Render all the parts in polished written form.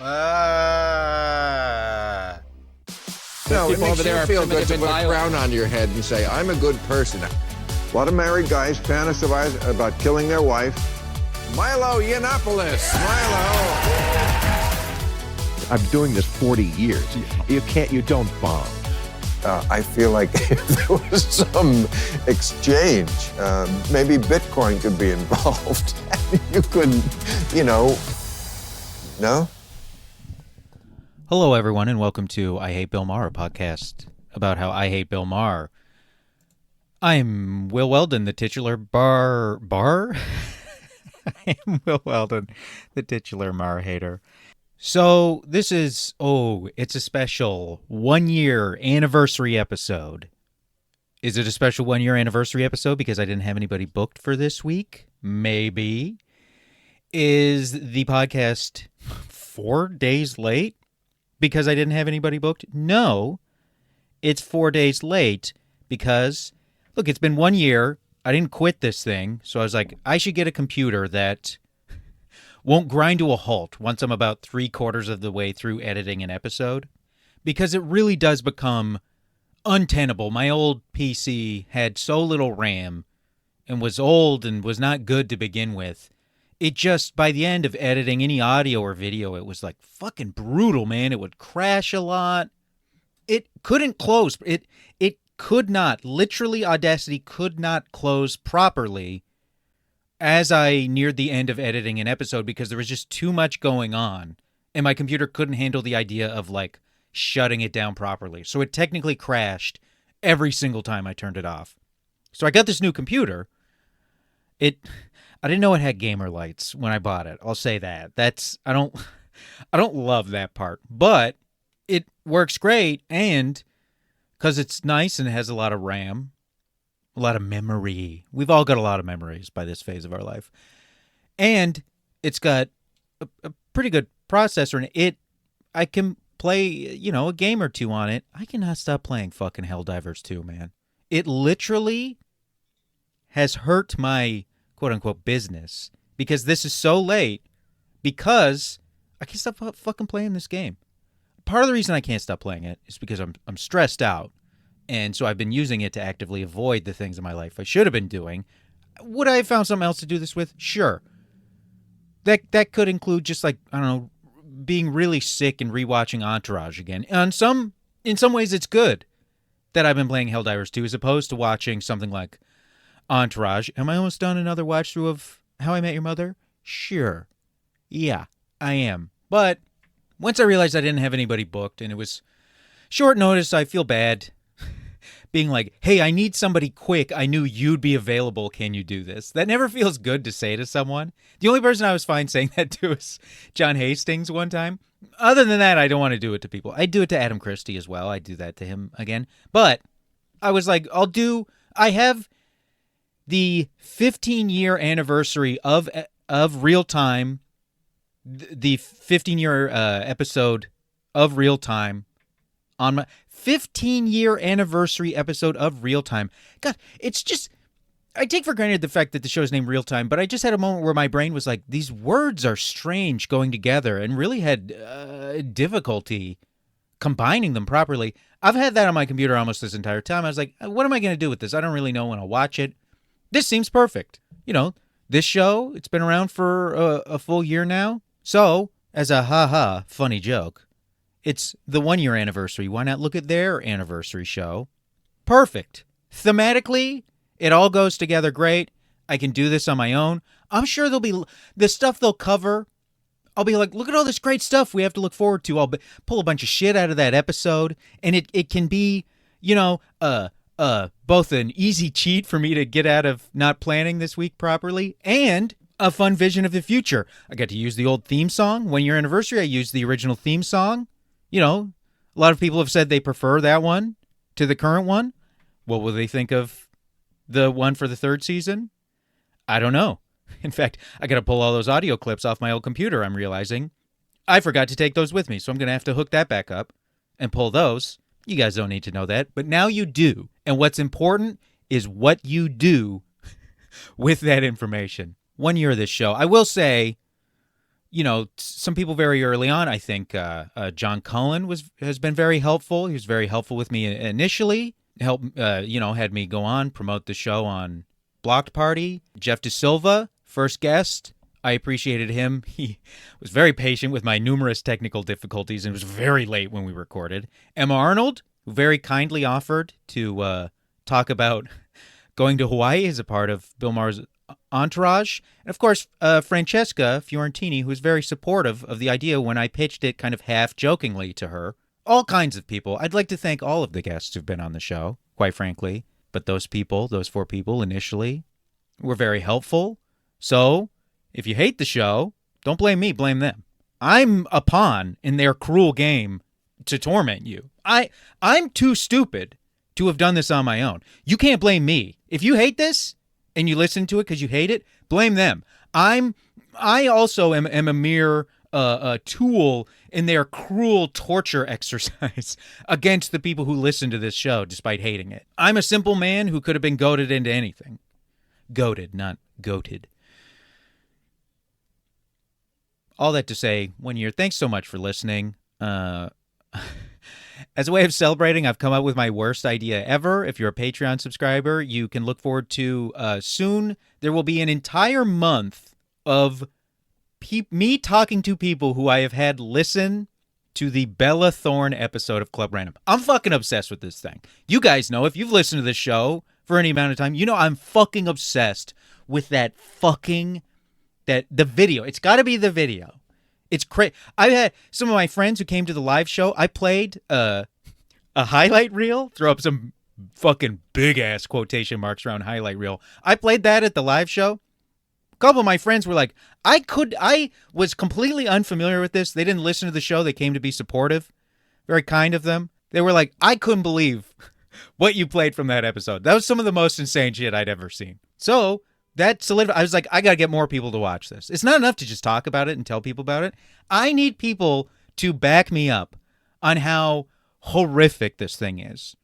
No, it makes you feel good to put a crown on your head and say, I'm a good person. A lot of married guys fantasize about killing their wife. Milo Yiannopoulos, Milo. I'm doing this 40 years. You don't bomb. I feel like if there was some exchange, maybe Bitcoin could be involved. You could, no? Hello, everyone, and welcome to I Hate Bill Maher, a podcast about how I hate Bill Maher. I'm Will Weldon, the titular bar? I am Will Weldon, the titular Maher hater. So this is, it's a special 1-year anniversary episode. Is it a special 1-year anniversary episode because I didn't have anybody booked for this week? Maybe. Is the podcast 4 days late because I didn't have anybody booked? No, it's 4 days late because, look, it's been 1 year. I didn't quit this thing, so I was like, I should get a computer that won't grind to a halt once I'm about 3/4 of the way through editing an episode, because it really does become untenable. My old PC had so little RAM and was old and was not good to begin with. It just, by the end of editing any audio or video, it was like fucking brutal, man. It would crash a lot. It couldn't close. It could not, literally, Audacity could not close properly as I neared the end of editing an episode because there was just too much going on and my computer couldn't handle the idea of like shutting it down properly. So it technically crashed every single time I turned it off. So I got this new computer. I didn't know it had gamer lights when I bought it. I'll say that. I don't love that part, but it works great, and because it's nice and it has a lot of RAM, a lot of memory. We've all got a lot of memories by this phase of our life. And it's got a pretty good processor in it. I can play, a game or two on it. I cannot stop playing fucking Helldivers 2, man. It literally has hurt my quote-unquote business because this is so late because I can't stop fucking playing this game. Part of the reason I can't stop playing it is because I'm stressed out. And so I've been using it to actively avoid the things in my life I should have been doing. Would I have found something else to do this with? Sure. That could include just like, I don't know, being really sick and rewatching Entourage again. In some ways it's good that I've been playing Helldivers 2 as opposed to watching something like Entourage. Am I almost done another watch through of How I Met Your Mother? Sure. Yeah, I am. But once I realized I didn't have anybody booked and it was short notice, I feel bad being like, hey, I need somebody quick. I knew you'd be available. Can you do this? That never feels good to say to someone. The only person I was fine saying that to is John Hastings one time. Other than that, I don't want to do it to people. I do it to Adam Christie as well. I do that to him again. But I was like, I have the 15-year anniversary of Real Time, the 15-year episode of Real Time on my 15-year anniversary episode of Real Time. God, it's just, I take for granted the fact that the show is named Real Time, but I just had a moment where my brain was like, these words are strange going together, and really had difficulty combining them properly. I've had that on my computer almost this entire time. I was like, what am I going to do with this? I don't really know when I'll watch it. This seems perfect. This show, it's been around for a full year now. So, as a funny joke, it's the 1-year anniversary. Why not look at their anniversary show? Perfect. Thematically, it all goes together great. I can do this on my own. I'm sure there'll be the stuff they'll cover. I'll be like, look at all this great stuff we have to look forward to. I'll pull a bunch of shit out of that episode. And it can be, both an easy cheat for me to get out of not planning this week properly and a fun vision of the future. I got to use the old theme song. 1-year anniversary, I used the original theme song. A lot of people have said they prefer that one to the current one. What will they think of the one for the 3rd season? I don't know. In fact, I got to pull all those audio clips off my old computer, I'm realizing. I forgot to take those with me, so I'm going to have to hook that back up and pull those. You guys don't need to know that, but now you do. And what's important is what you do with that information. 1 year of this show. I will say some people very early on, I think John Cullen has been very helpful. He was very helpful with me initially, had me go on, promote the show on Blocked Party. Jeff DeSilva, first guest. I appreciated him. He was very patient with my numerous technical difficulties and was very late when we recorded. Emma Arnold, who very kindly offered to talk about going to Hawaii as a part of Bill Maher's entourage. And, of course, Francesca Fiorentini, who was very supportive of the idea when I pitched it kind of half-jokingly to her. All kinds of people. I'd like to thank all of the guests who've been on the show, quite frankly. But those 4 people initially, were very helpful. So, if you hate the show, don't blame me, blame them. I'm a pawn in their cruel game to torment you. I'm too stupid to have done this on my own. You can't blame me. If you hate this and you listen to it because you hate it, blame them. I also am a mere tool in their cruel torture exercise against the people who listen to this show despite hating it. I'm a simple man who could have been goaded into anything. Goaded, not goated. All that to say, 1 year, thanks so much for listening. As a way of celebrating, I've come up with my worst idea ever. If you're a Patreon subscriber, you can look forward to soon. There will be an entire month of me talking to people who I have had listen to the Bella Thorne episode of Club Random. I'm fucking obsessed with this thing. You guys know, if you've listened to this show for any amount of time, you know I'm fucking obsessed with the video. It's got to be the video. It's crazy. I've had some of my friends who came to the live show. I played a highlight reel. Throw up some fucking big ass quotation marks around highlight reel. I played that at the live show. A couple of my friends were like, I was completely unfamiliar with this. They didn't listen to the show. They came to be supportive. Very kind of them. They were like, I couldn't believe what you played from that episode. That was some of the most insane shit I'd ever seen. So that solidified. I was like, I got to get more people to watch this. It's not enough to just talk about it and tell people about it. I need people to back me up on how horrific this thing is.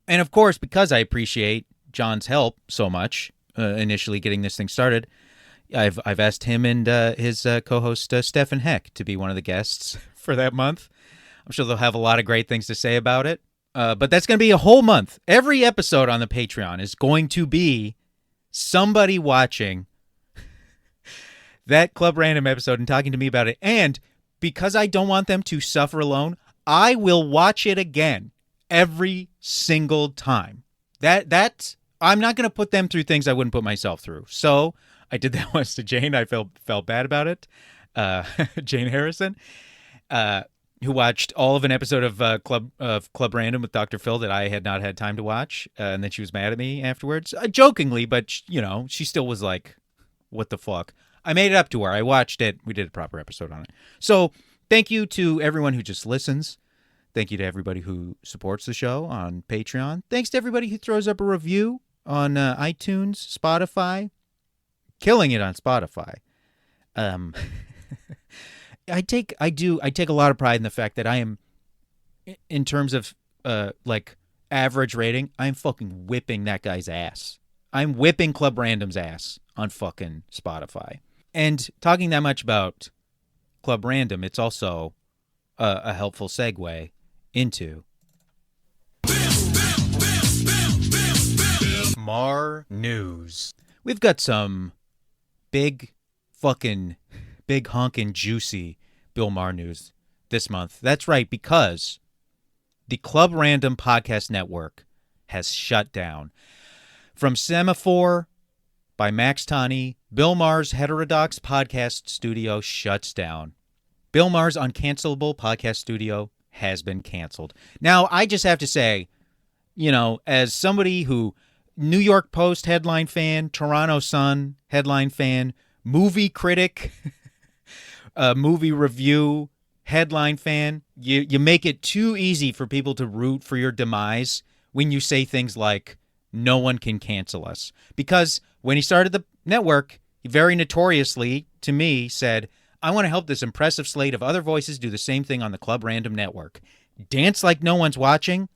And of course, because I appreciate John's help so much, initially getting this thing started, I've asked him and his co-host Stefan Heck to be one of the guests for that month. I'm sure they'll have a lot of great things to say about it. But that's going to be a whole month. Every episode on the Patreon is going to be somebody watching that Club Random episode and talking to me about it. And because I don't want them to suffer alone, I will watch it again every single time. That I'm not going to put them through things I wouldn't put myself through. So I did that once to Jane. I felt bad about it. Jane Harrison, who watched all of an episode of Club Random with Dr. Phil that I had not had time to watch, and then she was mad at me afterwards, jokingly, but she still was like, "What the fuck?" I made it up to her. I watched it. We did a proper episode on it. So thank you to everyone who just listens. Thank you to everybody who supports the show on Patreon. Thanks to everybody who throws up a review on iTunes, Spotify. Killing it on Spotify. I take a lot of pride in the fact that I am, in terms of like average rating, I'm fucking whipping that guy's ass. I'm whipping Club Random's ass on fucking Spotify. And talking that much about Club Random, it's also a helpful segue into Maher News. We've got some big honkin' juicy Bill Maher news this month. That's right, because the Club Random Podcast Network has shut down. From Semaphore by Max Tani, Bill Maher's heterodox podcast studio shuts down. Bill Maher's uncancelable podcast studio has been canceled. Now, I just have to say, as somebody who New York Post headline fan, Toronto Sun headline fan, movie critic, movie review headline fan, you make it too easy for people to root for your demise when you say things like, no one can cancel us. Because when he started the network, he very notoriously, to me, said, I want to help this impressive slate of other voices do the same thing on the Club Random Network. Dance like no one's watching.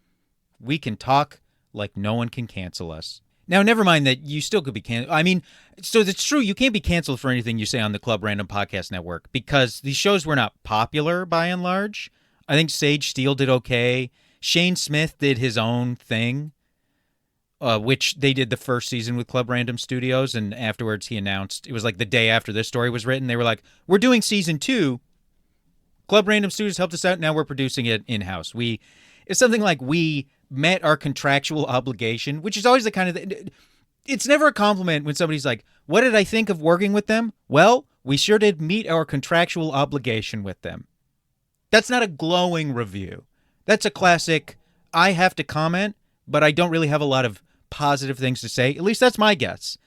We can talk like no one can cancel us. Now, never mind that you still could be canceled. I mean, so it's true. You can't be canceled for anything you say on the Club Random Podcast Network because these shows were not popular by and large. I think Sage Steele did okay. Shane Smith did his own thing, which they did the first season with Club Random Studios, and afterwards he announced, it was like the day after this story was written, they were like, we're doing season 2. Club Random Studios helped us out. Now we're producing it in-house. It's something like we met our contractual obligation, which is always the kind of it's never a compliment when somebody's like, what did I think of working with them? Well, we sure did meet our contractual obligation with them. That's not a glowing review. That's a classic, I have to comment, but I don't really have a lot of positive things to say. At least that's my guess.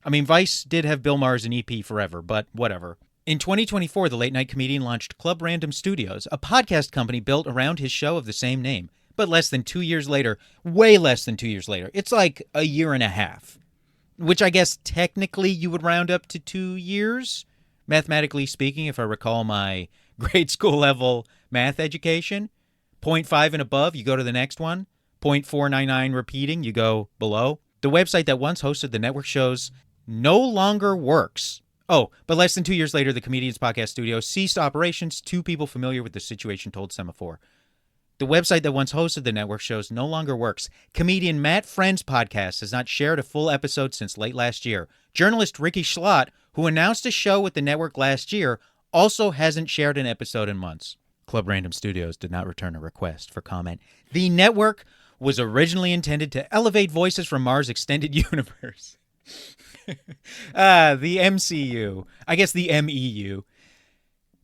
I mean, Vice did have Bill Maher as an EP forever, but whatever. In 2024, the late-night comedian launched Club Random Studios, a podcast company built around his show of the same name. But less than 2 years later, way less than 2 years later, it's like a year and a half, which I guess technically you would round up to 2 years, mathematically speaking, if I recall my grade school level math education. 0.5 and above, you go to the next one. 0.499 repeating, you go below. The website that once hosted the network shows no longer works. Oh, but less than 2 years later, the Comedians Podcast Studio ceased operations. 2 people familiar with the situation told Semaphore. The website that once hosted the network shows no longer works. Comedian Matt Friend's podcast has not shared a full episode since late last year. Journalist Ricky Schlott, who announced a show with the network last year, also hasn't shared an episode in months. Club Random Studios did not return a request for comment. The network was originally intended to elevate voices from Mars Extended Universe. The MCU. I guess the MEU.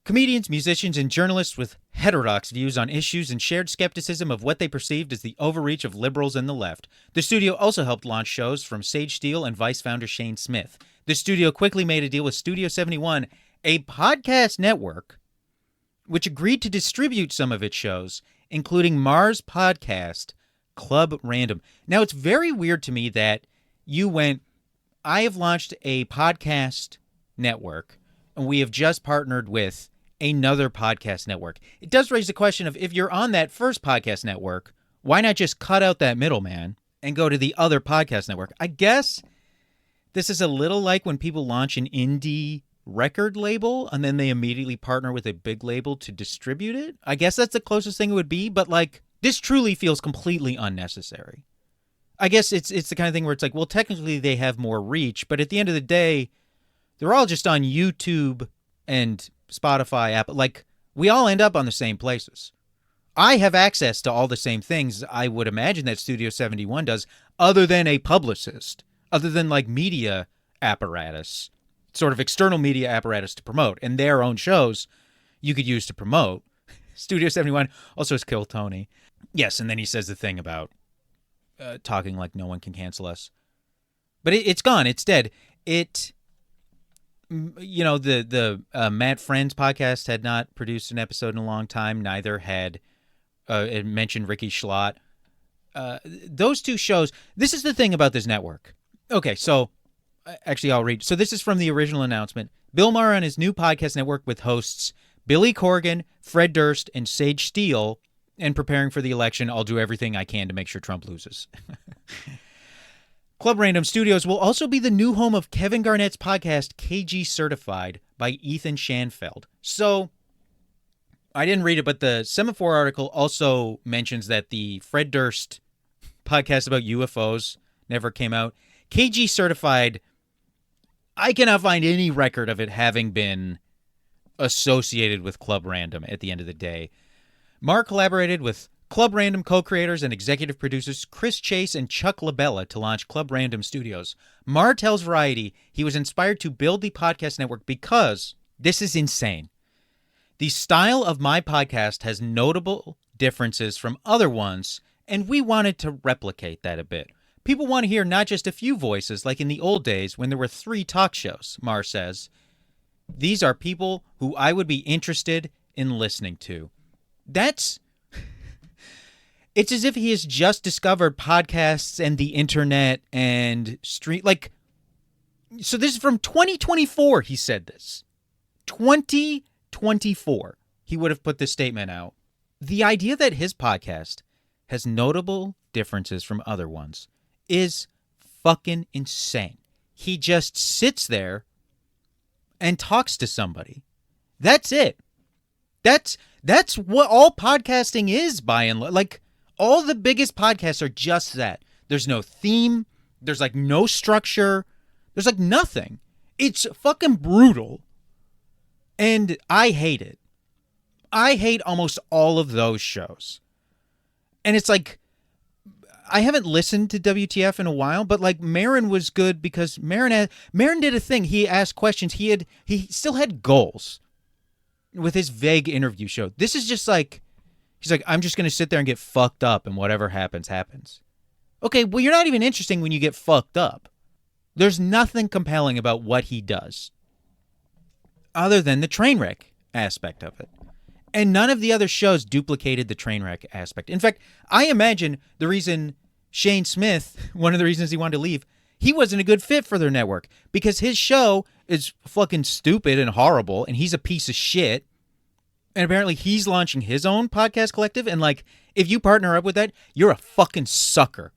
Comedians, musicians, and journalists with heterodox views on issues and shared skepticism of what they perceived as the overreach of liberals and the left. The studio also helped launch shows from Sage Steele and Vice founder Shane Smith. The studio quickly made a deal with Studio 71, a podcast network, which agreed to distribute some of its shows, including Mars' podcast, Club Random. Now, it's very weird to me that you went, I have launched a podcast network, and we have just partnered with another podcast network. It does raise the question of, if you're on that first podcast network, why not just cut out that middleman and go to the other podcast network? I guess this is a little like when people launch an indie record label and then they immediately partner with a big label to distribute it. I guess that's the closest thing it would be, but like, this truly feels completely unnecessary. I guess it's the kind of thing where it's like, well, technically they have more reach, but at the end of the day, they're all just on YouTube and Spotify app. Like, we all end up on the same places. I have access to all the same things I would imagine that Studio 71 does, other than a publicist, other than like media apparatus, sort of external media apparatus to promote, and their own shows you could use to promote. Studio 71 also has Kill Tony. Yes, and then he says the thing about talking like no one can cancel us. But it's gone. It's dead. You know, the Matt Friends podcast had not produced an episode in a long time. Neither had it mentioned Ricky Schlott. Those two shows. This is the thing about this network. Okay, so actually I'll read. So this is from the original announcement. Bill Maher on his new podcast network with hosts Billy Corgan, Fred Durst, and Sage Steele. And preparing for the election, I'll do everything I can to make sure Trump loses. Club Random Studios will also be the new home of Kevin Garnett's podcast, KG Certified, by Ethan Schanfeld. So, I didn't read it, but the Semaphore article also mentions that the Fred Durst podcast about UFOs never came out. KG Certified, I cannot find any record of it having been associated with Club Random at the end of the day. Mark collaborated with Club Random co-creators and executive producers Chris Chase and Chuck LaBella to launch Club Random Studios. Maher tells Variety he was inspired to build the podcast network because, this is insane, the style of my podcast has notable differences from other ones, and we wanted to replicate that a bit. People want to hear not just a few voices like in the old days when there were 3 talk shows, Maher says. These are people who I would be interested in listening to. It's as if he has just discovered podcasts and the internet and street. Like, so this is from 2024. He said this. 2024. He would have put this statement out. The idea that his podcast has notable differences from other ones is fucking insane. He just sits there and talks to somebody. That's it. That's what all podcasting is, by and large. Like, all the biggest podcasts are just that. There's no theme. There's, like, no structure. There's, like, nothing. It's fucking brutal. And I hate it. I hate almost all of those shows. And it's like, I haven't listened to WTF in a while, but like Marin was good because Marin did a thing. He asked questions. He still had goals with his vague interview show. This is just like, he's like, I'm just going to sit there and get fucked up and whatever happens, happens. Okay, well, you're not even interesting when you get fucked up. There's nothing compelling about what he does other than the train wreck aspect of it. And none of the other shows duplicated the train wreck aspect. In fact, I imagine the reason Shane Smith, one of the reasons he wanted to leave, he wasn't a good fit for their network because his show is fucking stupid and horrible and he's a piece of shit. And apparently he's launching his own podcast collective. And like, if you partner up with that, you're a fucking sucker.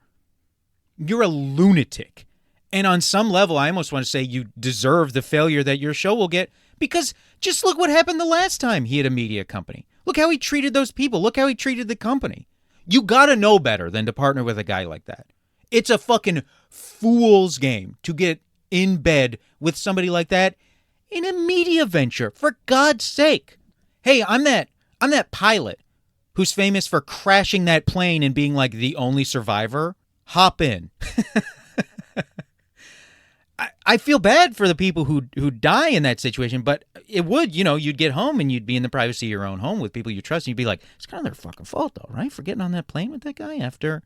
You're a lunatic. And on some level, I almost want to say you deserve the failure that your show will get because just look what happened the last time he had a media company. Look how he treated those people. Look how he treated the company. You gotta know better than to partner with a guy like that. It's a fucking fool's game to get in bed with somebody like that in a media venture. For God's sake. Hey, I'm that pilot who's famous for crashing that plane and being like the only survivor. Hop in. I feel bad for the people who die in that situation, but it would, you'd get home and you'd be in the privacy of your own home with people you trust, and you'd be like, it's kind of their fucking fault, though, right? For getting on that plane with that guy after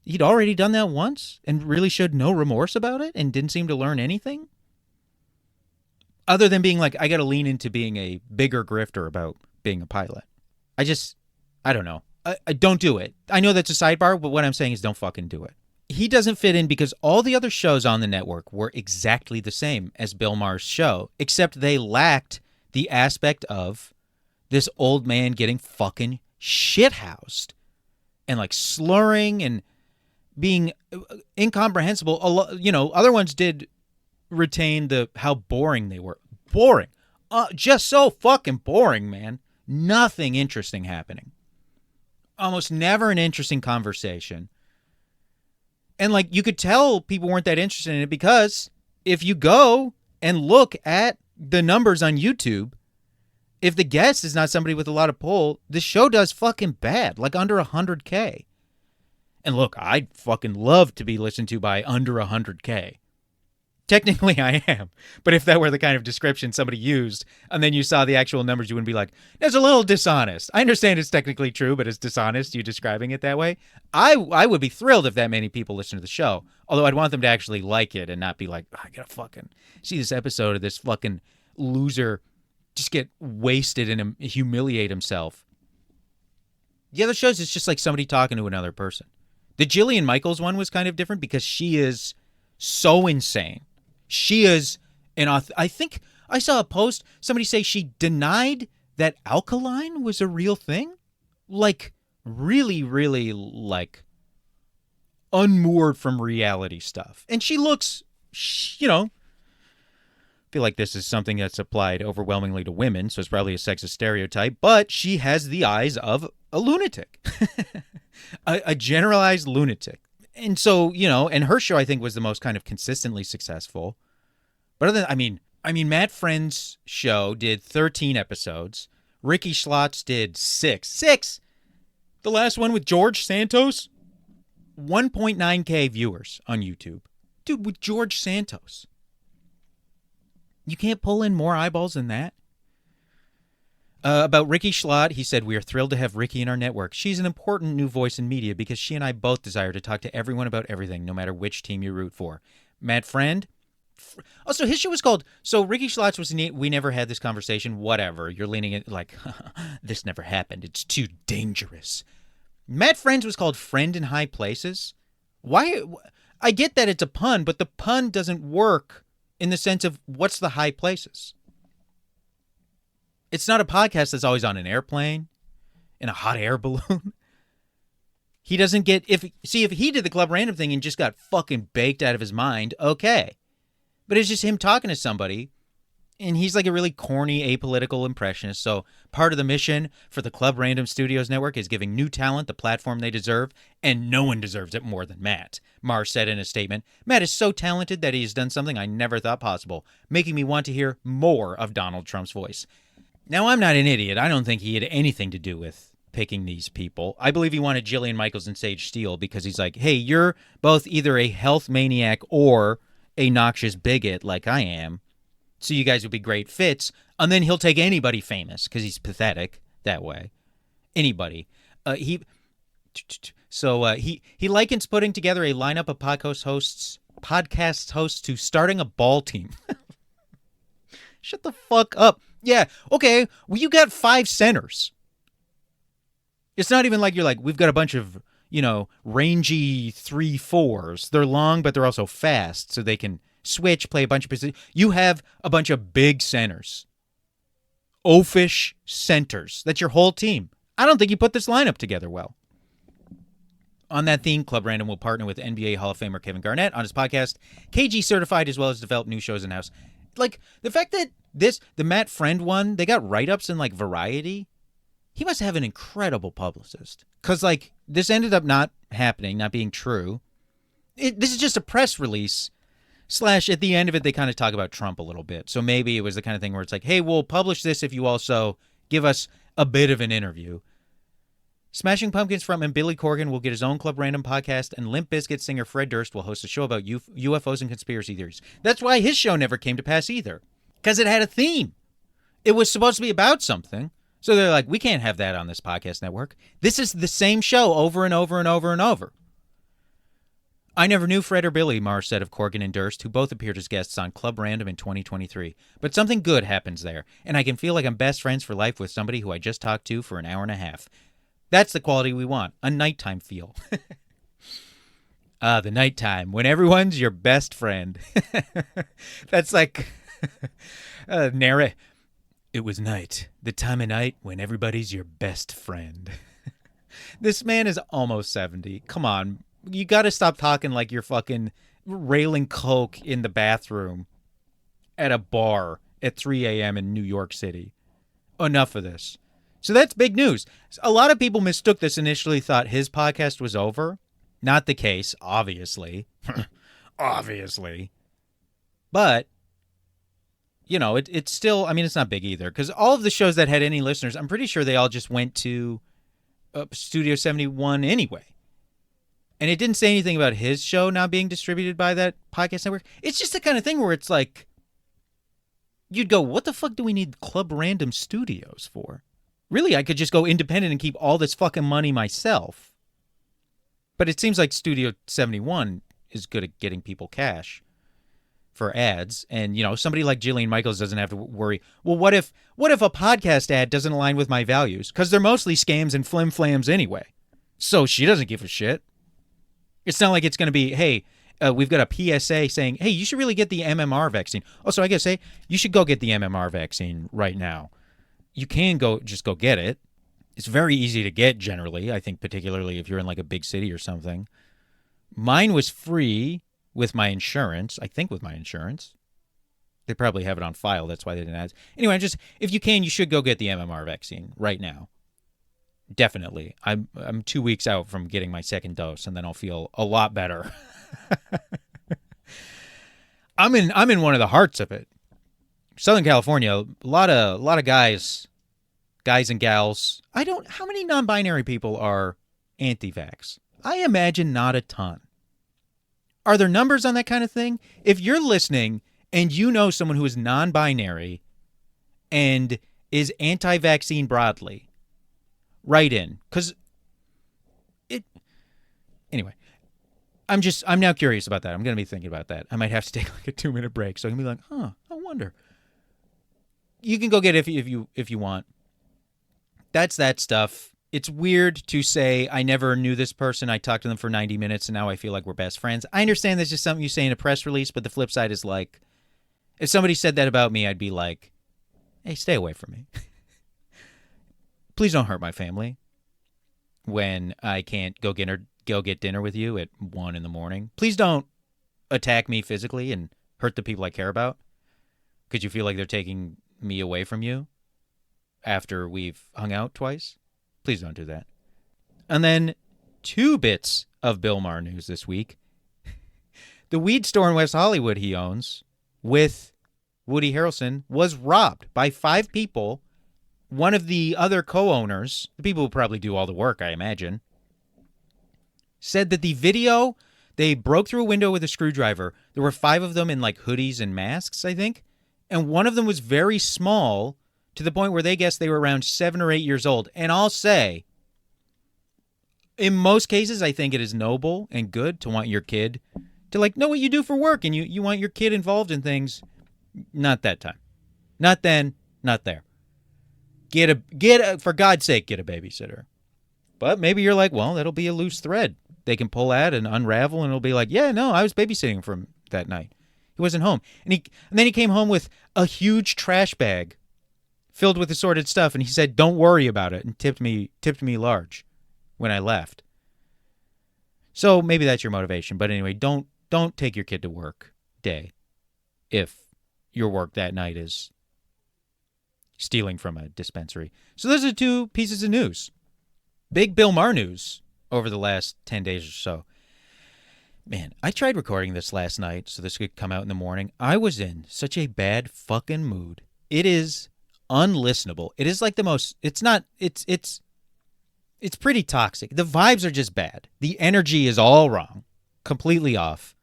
he'd already done that once and really showed no remorse about it and didn't seem to learn anything. Other than being like, I got to lean into being a bigger grifter about being a pilot. I don't know. I don't do it. I know that's a sidebar, but what I'm saying is don't fucking do it. He doesn't fit in because all the other shows on the network were exactly the same as Bill Maher's show, except they lacked the aspect of this old man getting fucking shithoused and like slurring and being incomprehensible. Other ones did retain how boring they were. Boring. Just so fucking boring, man. Nothing interesting happening. Almost never an interesting conversation. And, like, you could tell people weren't that interested in it because if you go and look at the numbers on YouTube, if the guest is not somebody with a lot of pull, the show does fucking bad, like under 100K. And look, I'd fucking love to be listened to by under 100K. Technically, I am. But if that were the kind of description somebody used, and then you saw the actual numbers, you wouldn't be like, that's a little dishonest. I understand it's technically true, but it's dishonest, you describing it that way. I would be thrilled if that many people listen to the show. Although I'd want them to actually like it and not be like, I gotta fucking see this episode of this fucking loser just get wasted and humiliate himself. The other shows, it's just like somebody talking to another person. The Jillian Michaels one was kind of different because she is so insane. She is I think I saw a post, somebody say she denied that alkaline was a real thing. Like, really, really, like, unmoored from reality stuff. And she looks, I feel like this is something that's applied overwhelmingly to women, so it's probably a sexist stereotype, but she has the eyes of a lunatic. a generalized lunatic. And so, and her show, I think, was the most kind of consistently successful. But other than, Matt Friend's show did 13 episodes. Ricky Schlotz did 6. 6! The last one with George Santos, 1.9K viewers on YouTube. Dude, with George Santos. You can't pull in more eyeballs than that? About Ricky Schlott, he said, we are thrilled to have Ricky in our network. She's an important new voice in media because she and I both desire to talk to everyone about everything, no matter which team you root for. Matt Friend. Also, his show was called, so Ricky Schlotz was neat. We never had this conversation. Whatever. You're leaning it like, this never happened. It's too dangerous. Matt Friend's was called Friend in High Places. Why? I get that it's a pun, but the pun doesn't work in the sense of what's the high places. It's not a podcast that's always on an airplane, in a hot air balloon. He doesn't get if he did the Club Random thing and just got fucking baked out of his mind, okay. But it's just him talking to somebody, and he's like a really corny, apolitical impressionist. So part of the mission for the Club Random Studios Network is giving new talent the platform they deserve, and no one deserves it more than Matt. Maher said in a statement, Matt is so talented that he has done something I never thought possible, making me want to hear more of Donald Trump's voice. Now, I'm not an idiot. I don't think he had anything to do with picking these people. I believe he wanted Jillian Michaels and Sage Steele because he's like, hey, you're both either a health maniac or a noxious bigot like I am, so you guys would be great fits. And then he'll take anybody famous because he's pathetic that way. Anybody. He likens putting together a lineup of podcast hosts to starting a ball team. Shut the fuck up. Yeah, okay, well, you got 5 centers. It's not even like you're like, we've got a bunch of, rangy 3-4s. They're long, but they're also fast, so they can switch, play a bunch of positions. You have a bunch of big centers. Oafish centers. That's your whole team. I don't think you put this lineup together well. On that theme, Club Random will partner with NBA Hall of Famer Kevin Garnett on his podcast, KG Certified, as well as develop new shows in-house. Like, the fact that the Matt Friend one, they got write-ups in, like, Variety. He must have an incredible publicist. Because, like, this ended up not happening, not being true. This is just a press release. / at the end of it, they kind of talk about Trump a little bit. So maybe it was the kind of thing where it's like, hey, we'll publish this if you also give us a bit of an interview. Smashing Pumpkins frontman Billy Corgan will get his own Club Random podcast, and Limp Bizkit singer Fred Durst will host a show about UFOs and conspiracy theories. That's why his show never came to pass either. Because it had a theme. It was supposed to be about something. So they're like, we can't have that on this podcast network. This is the same show over and over and over and over. I never knew Fred or Billy, Maher said of Corgan and Durst, who both appeared as guests on Club Random in 2023. But something good happens there, and I can feel like I'm best friends for life with somebody who I just talked to for an hour and a half. That's the quality we want, a nighttime feel. The nighttime, when everyone's your best friend. That's like narrate. It was night, the time of night when everybody's your best friend. This man is almost 70. Come on. You got to stop talking like you're fucking railing coke in the bathroom at a bar at 3 a.m. in New York City. Enough of this. So that's big news. A lot of people mistook this, initially thought his podcast was over. Not the case, obviously. Obviously. But, it's still, it's not big either. Because all of the shows that had any listeners, I'm pretty sure they all just went to Studio 71 anyway. And it didn't say anything about his show not being distributed by that podcast network. It's just the kind of thing where it's like, you'd go, what the fuck do we need Club Random Studios for? Really, I could just go independent and keep all this fucking money myself. But it seems like Studio 71 is good at getting people cash for ads. And, somebody like Jillian Michaels doesn't have to worry, well, what if a podcast ad doesn't align with my values? Because they're mostly scams and flim-flams anyway. So she doesn't give a shit. It's not like it's going to be, hey, we've got a PSA saying, hey, you should really get the MMR vaccine. Also, I got to say, you should go get the MMR vaccine right now. You can just go get it. It's very easy to get generally, I think, particularly if you're in like a big city or something. Mine was free with my insurance. I think with my insurance. They probably have it on file. That's why they didn't ask. Anyway, if you can, you should go get the MMR vaccine right now. Definitely. I'm 2 weeks out from getting my second dose, and then I'll feel a lot better. I'm in one of the hearts of it. Southern California, a lot of guys and gals. How many non-binary people are anti-vax? I imagine not a ton. Are there numbers on that kind of thing? If you're listening and you know someone who is non-binary and is anti-vaccine broadly, write in. Because anyway, I'm now curious about that. I'm going to be thinking about that. I might have to take like a 2-minute break. So I can be like, I wonder. You can go get it if you want. That's that stuff. It's weird to say, I never knew this person. I talked to them for 90 minutes and now I feel like we're best friends. I understand that's just something you say in a press release, but the flip side is like, if somebody said that about me, I'd be like, hey, stay away from me. Please don't hurt my family. when I can't go get dinner with you at 1 a.m. Please don't attack me physically and hurt the people I care about because you feel like they're taking me away from you after we've hung out twice. Please don't do that. And then 2 bits of Bill Maher news this week. The weed store in West Hollywood he owns with Woody Harrelson was robbed by 5 people. One of the other co-owners, the people who probably do all the work, I imagine, said that the video, they broke through a window with a screwdriver. There were 5 of them in like hoodies and masks, I think. And one of them was very small to the point where they guessed they were around 7 or 8 years old. And I'll say, in most cases, I think it is noble and good to want your kid to like know what you do for work, and you want your kid involved in things. Not that time. Not then, not there. Get a for God's sake, get a babysitter. But maybe you're like, well, that'll be a loose thread. They can pull at and unravel, and it'll be like, yeah, no, I was babysitting for him that night. He wasn't home. And then he came home with a huge trash bag filled with assorted stuff, and he said, don't worry about it, and tipped me large when I left. So maybe that's your motivation. But anyway, don't take your kid to work day if your work that night is stealing from a dispensary. So those are 2 pieces of news. Big Bill Maher news over the last 10 days or so. Man, I tried recording this last night so this could come out in the morning. I was in such a bad fucking mood. It is unlistenable. It is like the most, it's pretty toxic. The vibes are just bad. The energy is all wrong. Completely off.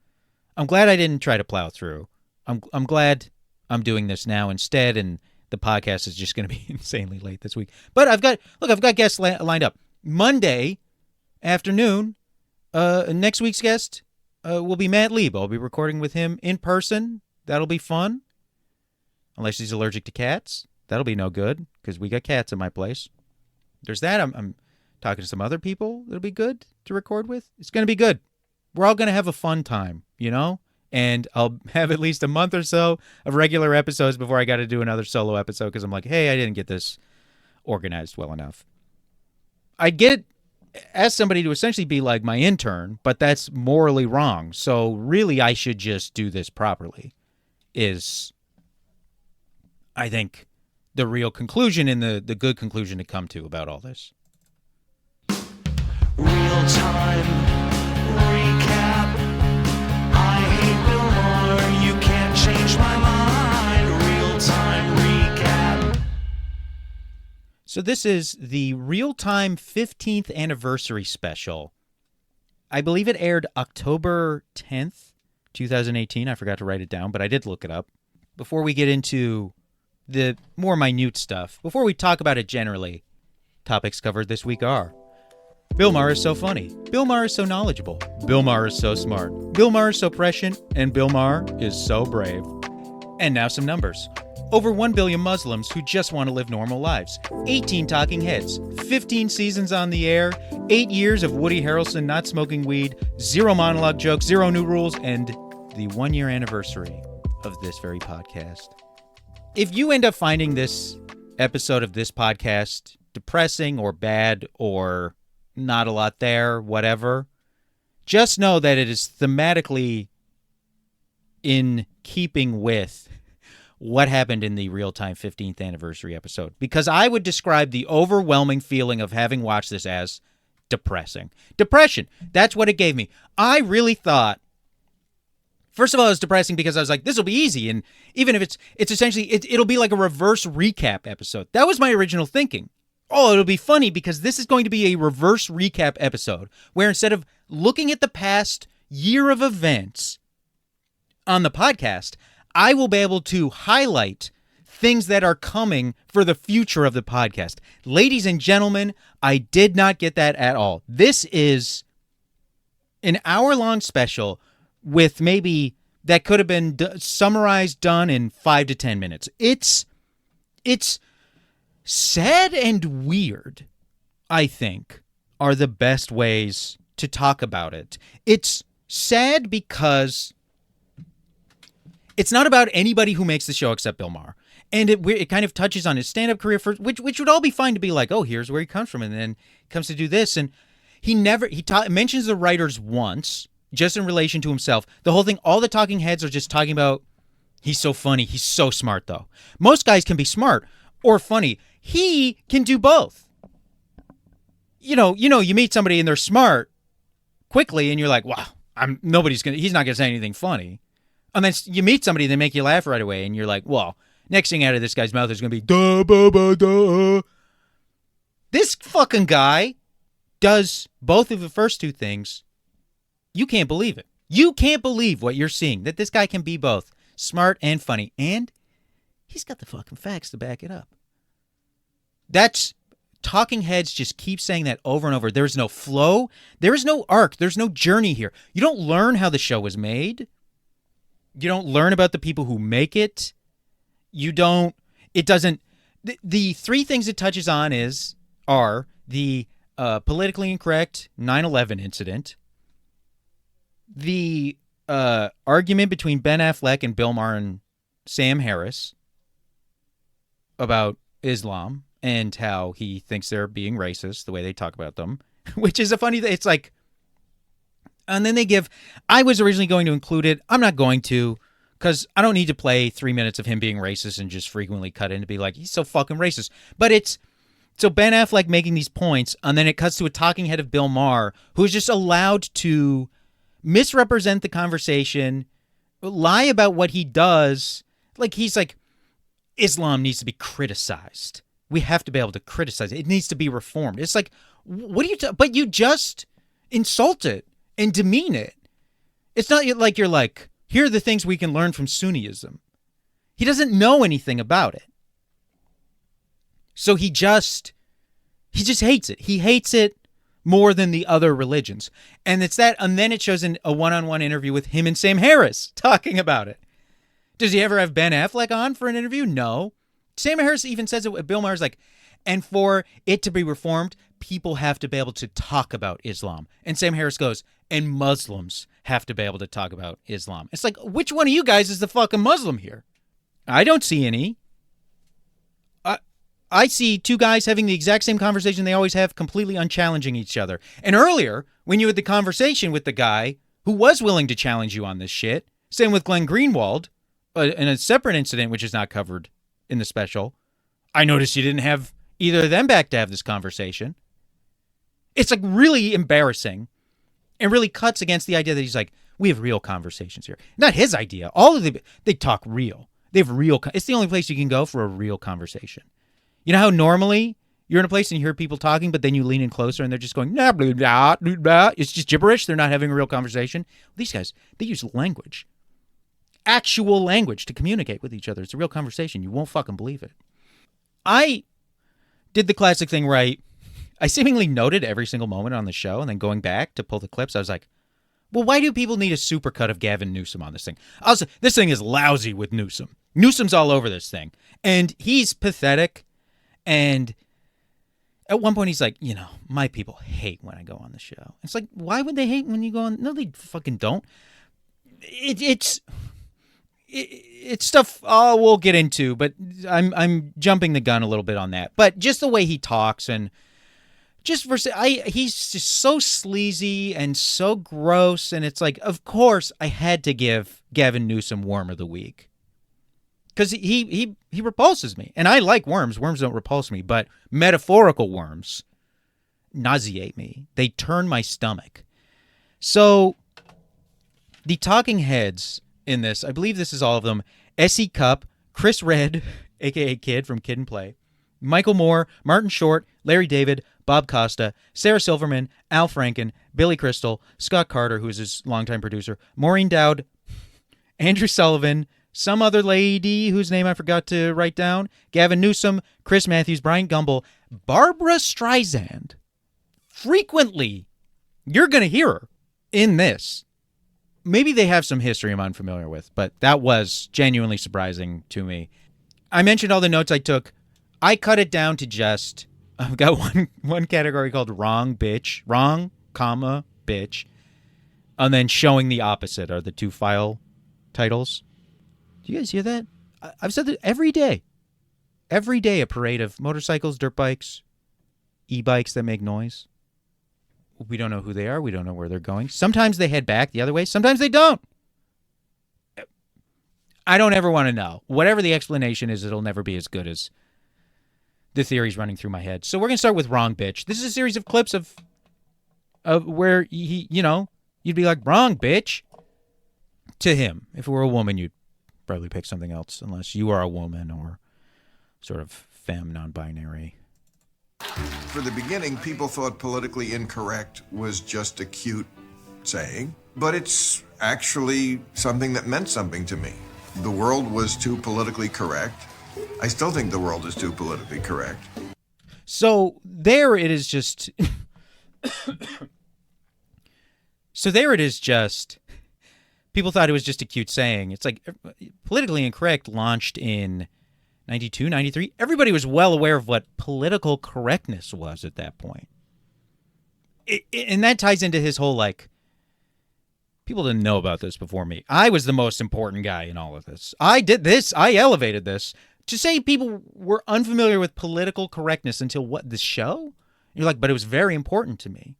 I'm glad I didn't try to plow through. I'm glad I'm doing this now instead, and the podcast is just going to be insanely late this week. But I've got guests lined up. Monday afternoon, next week's guest will be Matt Lieb. I'll be recording with him in person. That'll be fun. Unless he's allergic to cats. That'll be no good, because we got cats in my place. There's that. I'm talking to some other people that'll be good to record with. It's going to be good. We're all going to have a fun time, you know? And I'll have at least a month or so of regular episodes before I got to do another solo episode because I'm like, hey, I didn't get this organized well enough. I get asked somebody to essentially be like my intern, but that's morally wrong. So really I should just do this properly is, I think, the real conclusion and the good conclusion to come to about all this. Real time recap. I hate Bill Maher. You can't change my mind. Real time recap. So this is the real-time 15th anniversary special. I believe it aired October 10th, 2018. I forgot to write it down, but I did look it up. Before we get into the more minute stuff, before we talk about it generally, topics covered this week are: Bill Maher is so funny. Bill Maher is so knowledgeable. Bill Maher is so smart. Bill Maher is so prescient. And Bill Maher is so brave. And now some numbers. Over 1 billion Muslims who just want to live normal lives. 18 talking heads. 15 seasons on the air. 8 years of Woody Harrelson not smoking weed. 0 monologue jokes. 0 new rules. And the 1-year anniversary of this very podcast. If you end up finding this episode of this podcast depressing or bad or not a lot there, whatever, just know that it is thematically in keeping with what happened in the real-time 15th anniversary episode. Because I would describe the overwhelming feeling of having watched this as depressing. Depression. That's what it gave me. I really thought, first of all, it was depressing because I was like, this will be easy. And even if it's essentially, it'll be like a reverse recap episode. That was my original thinking. Oh, it'll be funny because this is going to be a reverse recap episode where instead of looking at the past year of events on the podcast, I will be able to highlight things that are coming for the future of the podcast. Ladies and gentlemen, I did not get that at all. This is an hour-long special with maybe that could have been summarized, done in 5 to 10 minutes. It's sad and weird, I think, are the best ways to talk about it. It's sad because it's not about anybody who makes the show except Bill Maher. And it kind of touches on his stand-up career, which would all be fine to be like, oh, here's where he comes from, and then comes to do this. And he mentions the writers once, just in relation to himself. The whole thing, all the talking heads are just talking about, he's so funny, he's so smart, though. Most guys can be smart or funny. He can do both. You meet somebody and they're smart quickly, and you're like, wow, he's not gonna say anything funny. And then you meet somebody and they make you laugh right away, and you're like, well, next thing out of this guy's mouth is gonna be da ba ba da. This fucking guy does both of the first two things. You can't believe it. You can't believe what you're seeing, that this guy can be both smart and funny, and he's got the fucking facts to back it up. That's talking heads just keep saying that over and over. There's no flow. There is no arc. There's no journey here. You don't learn how the show was made. You don't learn about the people who make it. The three things it touches on are the politically incorrect 9/11 incident, the argument between Ben Affleck and Bill Maher and Sam Harris about Islam and how he thinks they're being racist, the way they talk about them, which is a funny thing. It's like, and then I was originally going to include it. I'm not going to, because I don't need to play 3 minutes of him being racist and just frequently cut in to be like, he's so fucking racist. But so Ben Affleck making these points, and then it cuts to a talking head of Bill Maher, who is just allowed to misrepresent the conversation, lie about what he does. Like, he's like, Islam needs to be criticized. We have to be able to criticize it. It needs to be reformed. It's like, what do you but you just insult it and demean it. It's not like you're like, here are the things we can learn from Sunniism. He doesn't know anything about it. So he just hates it. He hates it more than the other religions. And it's that, and then it shows in a one-on-one interview with him and Sam Harris talking about it. Does he ever have Ben Affleck on for an interview? No. Sam Harris even says it. Bill Maher's like, and for it to be reformed, people have to be able to talk about Islam. And Sam Harris goes, and Muslims have to be able to talk about Islam. It's like, which one of you guys is the fucking Muslim here? I don't see any. I see two guys having the exact same conversation they always have, completely unchallenging each other. And earlier, when you had the conversation with the guy who was willing to challenge you on this shit, same with Glenn Greenwald, in a separate incident which is not covered in the special, I noticed you didn't have either of them back to have this conversation. It's like really embarrassing and really cuts against the idea that he's like, we have real conversations here. Not his idea. They talk real. They have real. It's the only place you can go for a real conversation. You know how normally you're in a place and you hear people talking, but then you lean in closer and they're just going, nah, blah, blah, blah, blah. It's just gibberish. They're not having a real conversation. These guys, they use language. Actual language to communicate with each other. It's a real conversation. You won't fucking believe it. I did the classic thing where I seemingly noted every single moment on the show, and then going back to pull the clips, I was like, well, why do people need a supercut of Gavin Newsom on this thing? This thing is lousy with Newsom. Newsom's all over this thing. And he's pathetic. And at one point he's like, my people hate when I go on the show. It's like, why would they hate when you go on? No, they fucking don't. It's stuff we'll get into, but I'm jumping the gun a little bit on that. But just the way he talks and he's just so sleazy and so gross, and it's like, of course I had to give Gavin Newsom Worm of the Week. Because he repulses me. And I like worms. Worms don't repulse me, but metaphorical worms nauseate me. They turn my stomach. So the talking heads in this, I believe this is all of them, S.E. Cupp, Chris Redd, a.k.a. Kid from Kid and Play, Michael Moore, Martin Short, Larry David, Bob Costa, Sarah Silverman, Al Franken, Billy Crystal, Scott Carter, who is his longtime producer, Maureen Dowd, Andrew Sullivan, some other lady whose name I forgot to write down, Gavin Newsom, Chris Matthews, Brian Gumble, Barbara Streisand. Frequently, you're going to hear her in this. Maybe they have some history I'm unfamiliar with, but that was genuinely surprising to me. I mentioned all the notes I took. I cut it down to just, I've got one category called wrong, comma, bitch, and then showing the opposite are the two file titles. Do you guys hear that? I've said that every day. every day a parade of motorcycles, dirt bikes, e-bikes that make noise. We don't know who they are. We don't know where they're going. Sometimes they head back the other way. Sometimes they don't. I don't ever want to know. Whatever the explanation is, it'll never be as good as the theories running through my head. So we're going to start with wrong bitch. This is a series of clips of where he, you'd be like, wrong bitch to him. If it were a woman, you'd probably pick something else unless you are a woman or sort of femme, non-binary. For the beginning, people thought politically incorrect was just a cute saying, but it's actually something that meant something to me. The world was too politically correct. I still think the world is too politically correct. So there it is just... People thought it was just a cute saying. It's like politically incorrect launched in 92, 93. Everybody was well aware of what political correctness was at that point. And that ties into his whole, like, people didn't know about this before me. I was the most important guy in all of this. I did this. I elevated this. To say people were unfamiliar with political correctness until the show? You're like, but it was very important to me.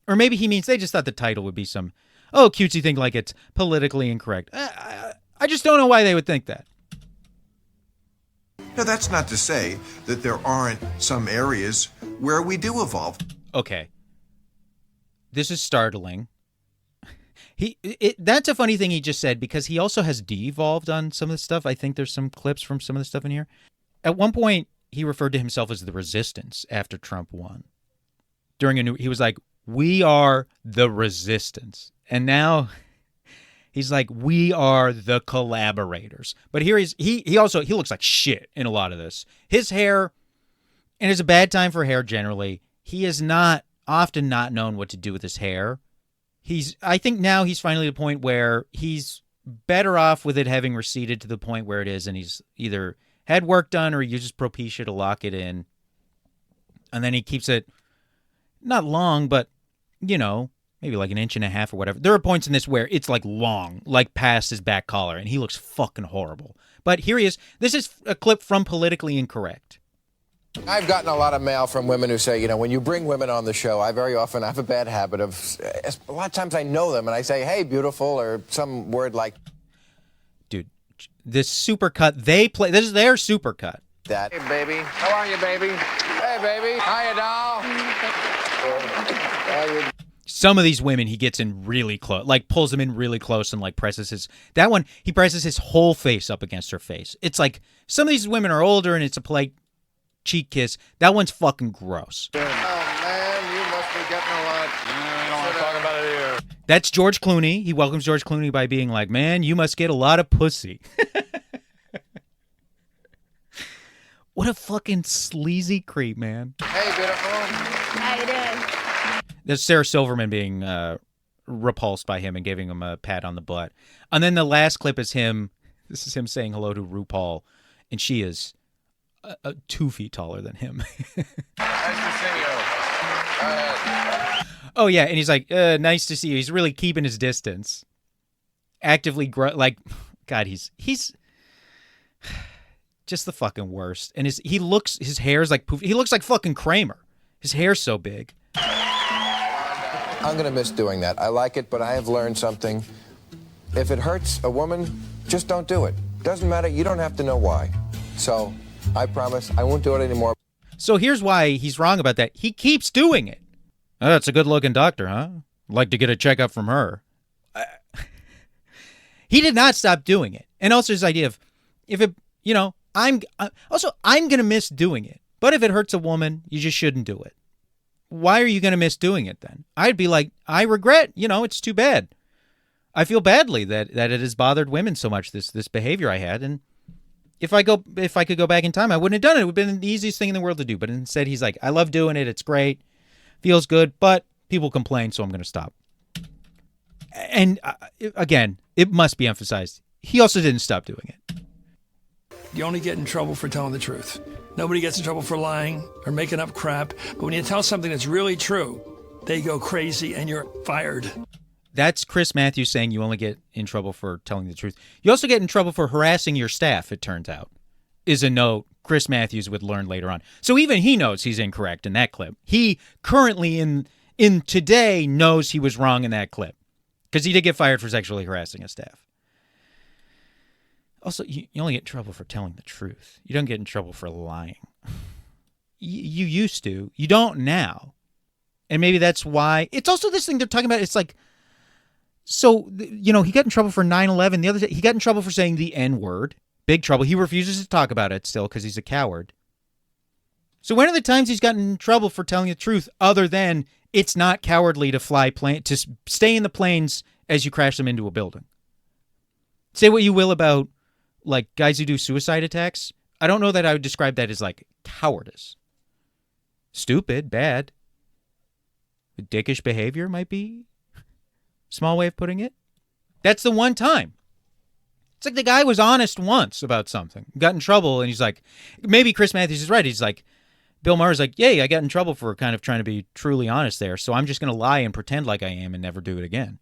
Or maybe he means they just thought the title would be some, cutesy thing like it's politically incorrect. I just don't know why they would think that. Now, that's not to say that there aren't some areas where we do evolve. Okay. This is startling. That's a funny thing he just said because he also has de-evolved on some of the stuff. I think there's some clips from some of the stuff in here. At one point, he referred to himself as the resistance after Trump won. He was like, we are the resistance. And now he's like, we are the collaborators. But here he looks like shit in a lot of this. His hair, and it's a bad time for hair generally. He is often not known what to do with his hair. I think now he's finally at a point where he's better off with it having receded to the point where it is, and he's either had work done or he uses Propecia to lock it in. And then he keeps it not long, but, maybe like an inch and a half or whatever. There are points in this where it's like long, like past his back collar, and he looks fucking horrible. But here he is. This is a clip from Politically Incorrect. I've gotten a lot of mail from women who say, when you bring women on the show, I very often have a bad habit of, a lot of times I know them and I say, hey, beautiful, or some word like. Dude, this supercut, this is their supercut. That. Hey, baby. How are you, baby? Hey, baby. Hiya, doll. Some of these women he gets in really close, like pulls them in really close and like he presses his whole face up against her face. It's like some of these women are older and it's a polite cheek kiss. That one's fucking gross. Oh, man, you must be getting a lot. I don't want to talk about it here. That's George Clooney. He welcomes George Clooney by being like, man, you must get a lot of pussy. What a fucking sleazy creep, man. Hey, beautiful. How you doing? There's Sarah Silverman being repulsed by him and giving him a pat on the butt. And then the last clip is him. This is him saying hello to RuPaul, and she is 2 feet taller than him. Nice to see you. Oh, yeah, and he's like, nice to see you. He's really keeping his distance. Actively, God, he's just the fucking worst. And his hair is like poof. He looks like fucking Kramer. His hair's so big. I'm going to miss doing that. I like it, but I have learned something. If it hurts a woman, just don't do it. Doesn't matter. You don't have to know why. So I promise I won't do it anymore. So here's why he's wrong about that. He keeps doing it. Oh, that's a good-looking doctor, huh? I'd like to get a checkup from her. He did not stop doing it. And also his idea of, I'm going to miss doing it. But if it hurts a woman, you just shouldn't do it. Why are you going to miss doing it then? I'd be like, I regret, it's too bad. I feel badly that it has bothered women so much, this behavior I had. And if I could go back in time, I wouldn't have done it. It would have been the easiest thing in the world to do. But instead, he's like, I love doing it. It's great. Feels good. But people complain, so I'm going to stop. And again, it must be emphasized. He also didn't stop doing it. You only get in trouble for telling the truth. Nobody gets in trouble for lying or making up crap. But when you tell something that's really true, they go crazy and you're fired. That's Chris Matthews saying you only get in trouble for telling the truth. You also get in trouble for harassing your staff, it turns out, is a note Chris Matthews would learn later on. So even he knows he's incorrect in that clip. He currently in today knows he was wrong in that clip because he did get fired for sexually harassing his staff. Also, you only get in trouble for telling the truth. You don't get in trouble for lying. You used to. You don't now. And maybe that's why. It's also this thing they're talking about. It's like, so, he got in trouble for 9/11. The other day, he got in trouble for saying the N-word. Big trouble. He refuses to talk about it still because he's a coward. So when are the times he's gotten in trouble for telling the truth other than it's not cowardly to to stay in the planes as you crash them into a building? Say what you will about like guys who do suicide attacks. I don't know that I would describe that as like cowardice. Stupid, bad. Dickish behavior might be a small way of putting it. That's the one time. It's like the guy was honest once about something, got in trouble, and he's like, maybe Chris Matthews is right. He's like, Bill Maher's like, yay, I got in trouble for kind of trying to be truly honest there, so I'm just going to lie and pretend like I am and never do it again.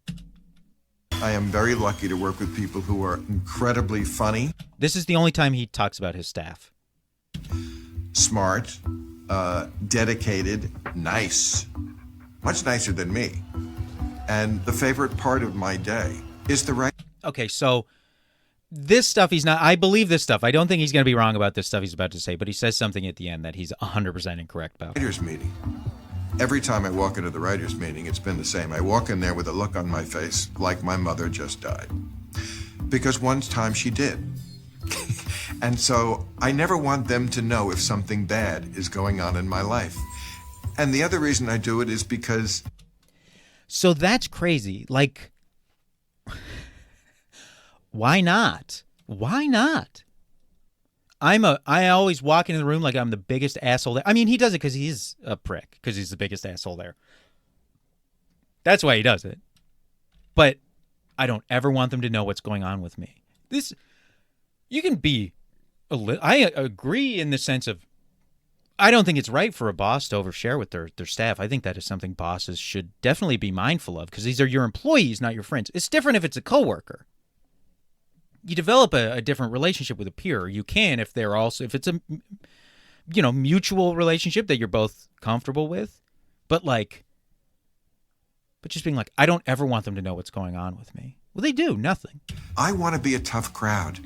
I am very lucky to work with people who are incredibly funny. This is the only time he talks about his staff. Smart, dedicated, nice. Much nicer than me. And the favorite part of my day is the right. Okay, so this stuff he's not, I believe this stuff. I don't think he's going to be wrong about this stuff he's about to say, but he says something at the end that he's 100% incorrect about. Writers meeting. Every time I walk into the writers meeting, it's been the same. I walk in there with a look on my face like my mother just died. Because one time she did. And so I never want them to know if something bad is going on in my life. And the other reason I do it is because... So that's crazy. Like, why not? Why not? I always walk into the room like I'm the biggest asshole there. I mean, he does it because he's a prick, because he's the biggest asshole there. That's why he does it. But I don't ever want them to know what's going on with me. You can be I agree in the sense of, I don't think it's right for a boss to overshare with their staff. I think that is something bosses should definitely be mindful of because these are your employees, not your friends. It's different if it's a coworker. You develop a different relationship with a peer. You can if it's a mutual relationship that you're both comfortable with. But just being like, I don't ever want them to know what's going on with me. Well, they do nothing. I want to be a tough crowd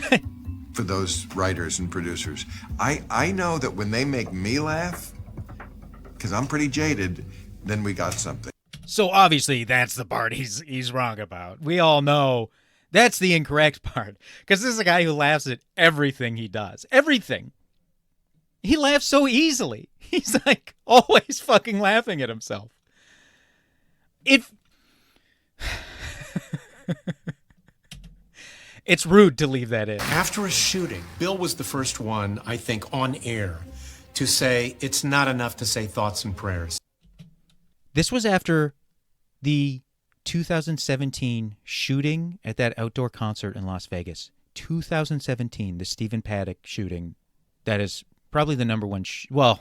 for those writers and producers. I know that when they make me laugh, because I'm pretty jaded, then we got something. So obviously that's the part he's wrong about. We all know that's the incorrect part. Because this is a guy who laughs at everything he does. Everything. He laughs so easily. He's like always fucking laughing at himself. It's rude to leave that in. After a shooting, Bill was the first one, I think, on air to say it's not enough to say thoughts and prayers. This was after the 2017 shooting at that outdoor concert in Las Vegas. 2017, the Stephen Paddock shooting. That is probably the number one. We all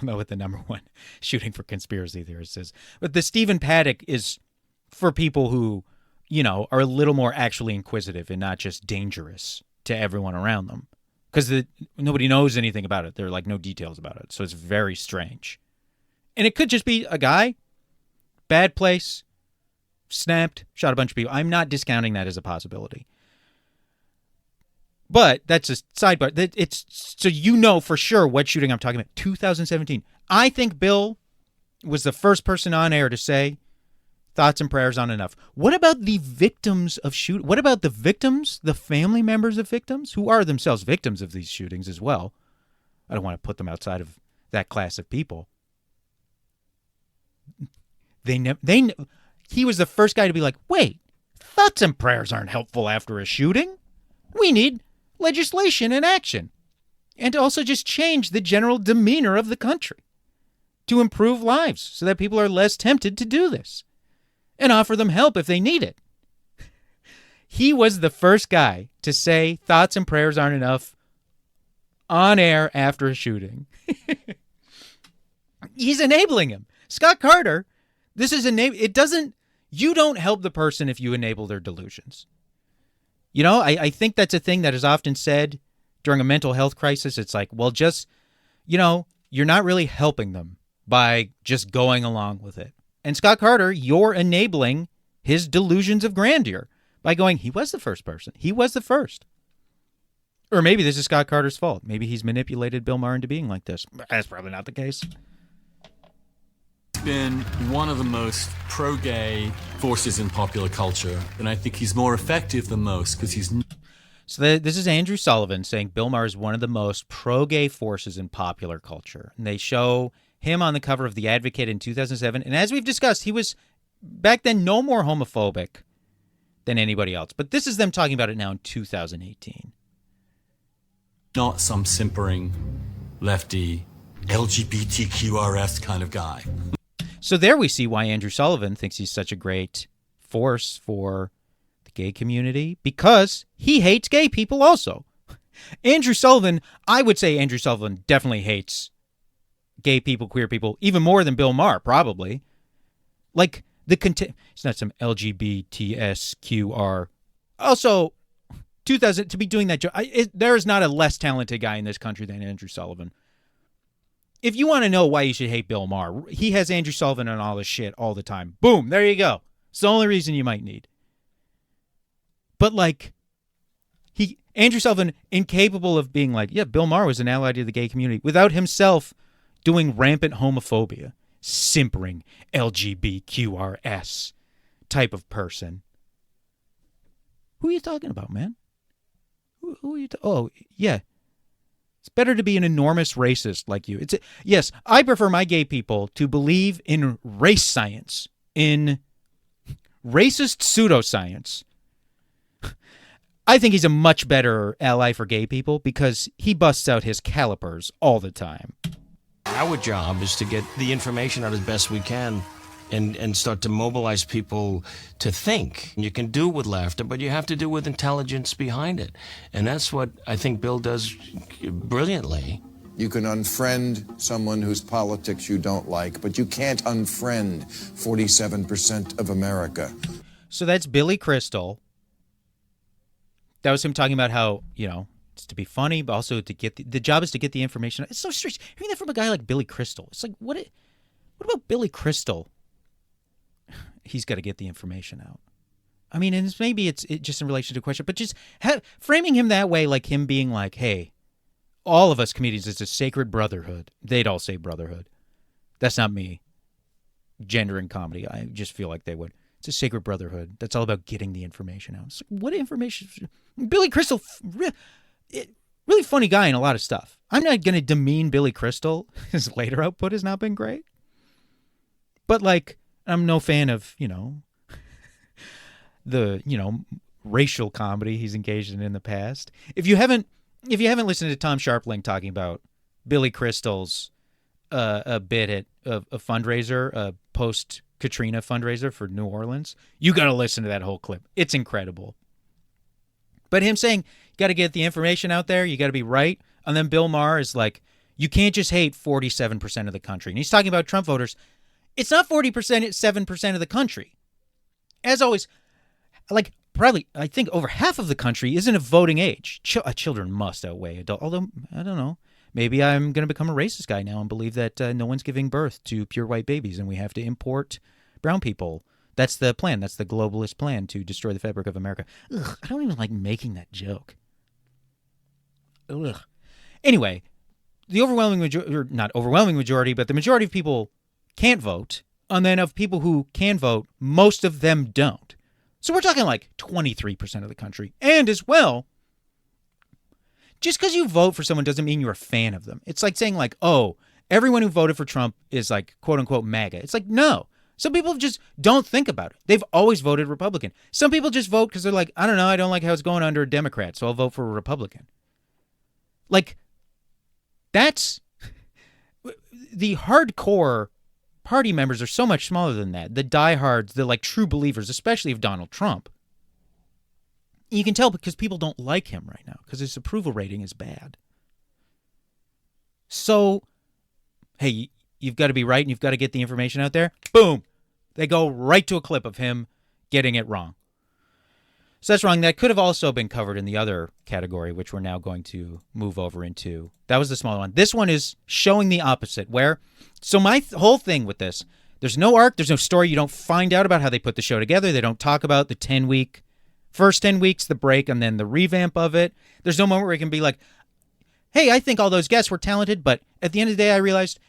know what the number one shooting for conspiracy theorists is. But the Stephen Paddock is for people who, are a little more actually inquisitive and not just dangerous to everyone around them. Because nobody knows anything about it. There are like no details about it. So it's very strange. And it could just be a guy, bad place, snapped, shot a bunch of people. I'm not discounting that as a possibility. But that's a sidebar. It's so for sure what shooting I'm talking about. 2017. I think Bill was the first person on air to say thoughts and prayers aren't enough. What about the victims of shoot? What about the victims, the family members of victims who are themselves victims of these shootings as well? I don't want to put them outside of that class of people. He was the first guy to be like, wait, thoughts and prayers aren't helpful after a shooting. We need legislation and action. And to also just change the general demeanor of the country to improve lives so that people are less tempted to do this and offer them help if they need it. He was the first guy to say thoughts and prayers aren't enough on air after a shooting. He's enabling him. Scott Carter, you don't help the person if you enable their delusions. I think that's a thing that is often said during a mental health crisis, it's like, well, just, you're not really helping them by just going along with it. And Scott Carter, you're enabling his delusions of grandeur by going, he was the first person. He was the first. Or maybe this is Scott Carter's fault. Maybe he's manipulated Bill Maher into being like this. That's probably not the case. Been one of the most pro-gay forces in popular culture, and I think he's more effective than most because he's... So this is Andrew Sullivan saying Bill Maher is one of the most pro-gay forces in popular culture. And they show him on the cover of The Advocate in 2007. And as we've discussed, he was back then no more homophobic than anybody else. But this is them talking about it now in 2018. Not some simpering, lefty, LGBTQRS kind of guy. So there we see why Andrew Sullivan thinks he's such a great force for the gay community, because he hates gay people also. Andrew Sullivan, I would say Andrew Sullivan definitely hates gay people, queer people, even more than Bill Maher, probably. Like, it's not some LGBTSQR. Also, 2000 to be doing that joke. There is not a less talented guy in this country than Andrew Sullivan. If you want to know why you should hate Bill Maher, he has Andrew Sullivan on all this shit all the time. Boom, there you go. It's the only reason you might need. But like, Andrew Sullivan, incapable of being like, yeah, Bill Maher was an ally to the gay community without himself doing rampant homophobia, simpering LGBTQRS type of person. Who are you talking about, man? Who are you? Oh, yeah. It's better to be an enormous racist like you. Yes, I prefer my gay people to believe in race science, in racist pseudoscience. I think he's a much better ally for gay people because he busts out his calipers all the time. Our job is to get the information out as best we can and start to mobilize people to think. You can do it with laughter, but you have to do it with intelligence behind it. And that's what I think Bill does brilliantly. You can unfriend someone whose politics you don't like, but you can't unfriend 47% of America. So that's Billy Crystal. That was him talking about how, it's to be funny, but also to get the job is to get the information. It's so strange hearing that from a guy like Billy Crystal. It's like, what about Billy Crystal? He's got to get the information out. I mean, and maybe it's just in relation to a question, but just framing him that way, like him being like, hey, all of us comedians, it's a sacred brotherhood. They'd all say brotherhood. That's not me. Gender and comedy. I just feel like they would. It's a sacred brotherhood. That's all about getting the information out. It's like, what information? Billy Crystal, really funny guy in a lot of stuff. I'm not going to demean Billy Crystal. His later output has not been great. But like, I'm no fan of, the, racial comedy he's engaged in the past. If you haven't listened to Tom Sharpling talking about Billy Crystal's a bit at a fundraiser, a post-Katrina fundraiser for New Orleans, you got to listen to that whole clip. It's incredible. But him saying, you got to get the information out there, you got to be right. And then Bill Maher is like, you can't just hate 47% of the country. And he's talking about Trump voters. It's not 40%, it's 7% of the country. As always, like probably, I think over half of the country isn't of voting age. Children must outweigh adults. Although, I don't know. Maybe I'm going to become a racist guy now and believe that no one's giving birth to pure white babies and we have to import brown people. That's the plan. That's the globalist plan to destroy the fabric of America. Ugh, I don't even like making that joke. Ugh. Anyway, the overwhelming majority, or not overwhelming majority, but the majority of people can't vote, and then of people who can vote, most of them don't. So we're talking like 23% of the country. And as well, just because you vote for someone doesn't mean you're a fan of them. It's like saying like, oh, everyone who voted for Trump is like, quote unquote, MAGA. It's like, no. Some people just don't think about it. They've always voted Republican. Some people just vote because they're like, I don't know, I don't like how it's going under a Democrat, so I'll vote for a Republican. Like, that's the hardcore party members are so much smaller than that. The diehards, the like true believers, especially of Donald Trump. You can tell because people don't like him right now because his approval rating is bad. So, hey, you've got to be right and you've got to get the information out there. Boom. They go right to a clip of him getting it wrong. So that's wrong. That could have also been covered in the other category, which we're now going to move over into. That was the smaller one. This one is showing the opposite, so my whole thing with this, there's no arc, there's no story. You don't find out about how they put the show together. They don't talk about the first 10 weeks, the break, and then the revamp of it. There's no moment where it can be like, hey, I think all those guests were talented, but at the end of the day, I realized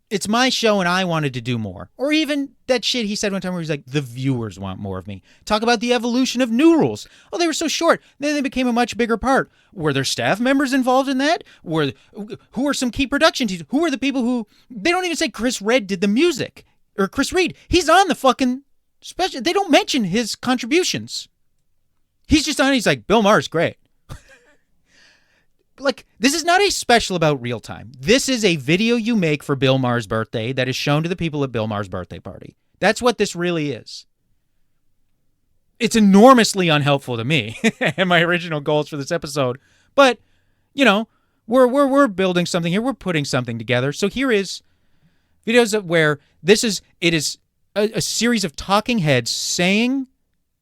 it's my show and I wanted to do more. Or even that shit he said one time where he's like, the viewers want more of me. Talk about the evolution of new rules. Oh, they were so short. Then they became a much bigger part. Were there staff members involved in that? Who are some key production teams? Who are the people who... They don't even say Chris Red did the music. Or Chris Reed. He's on the fucking special. They don't mention his contributions. He's just on. He's like, Bill Maher's great. Like, this is not a special about real time. This is a video you make for Bill Maher's birthday that is shown to the people at Bill Maher's birthday party. That's what this really is. It's enormously unhelpful to me and my original goals for this episode. But, you know, we're building something here. We're putting something together. So here is videos where it is a series of talking heads saying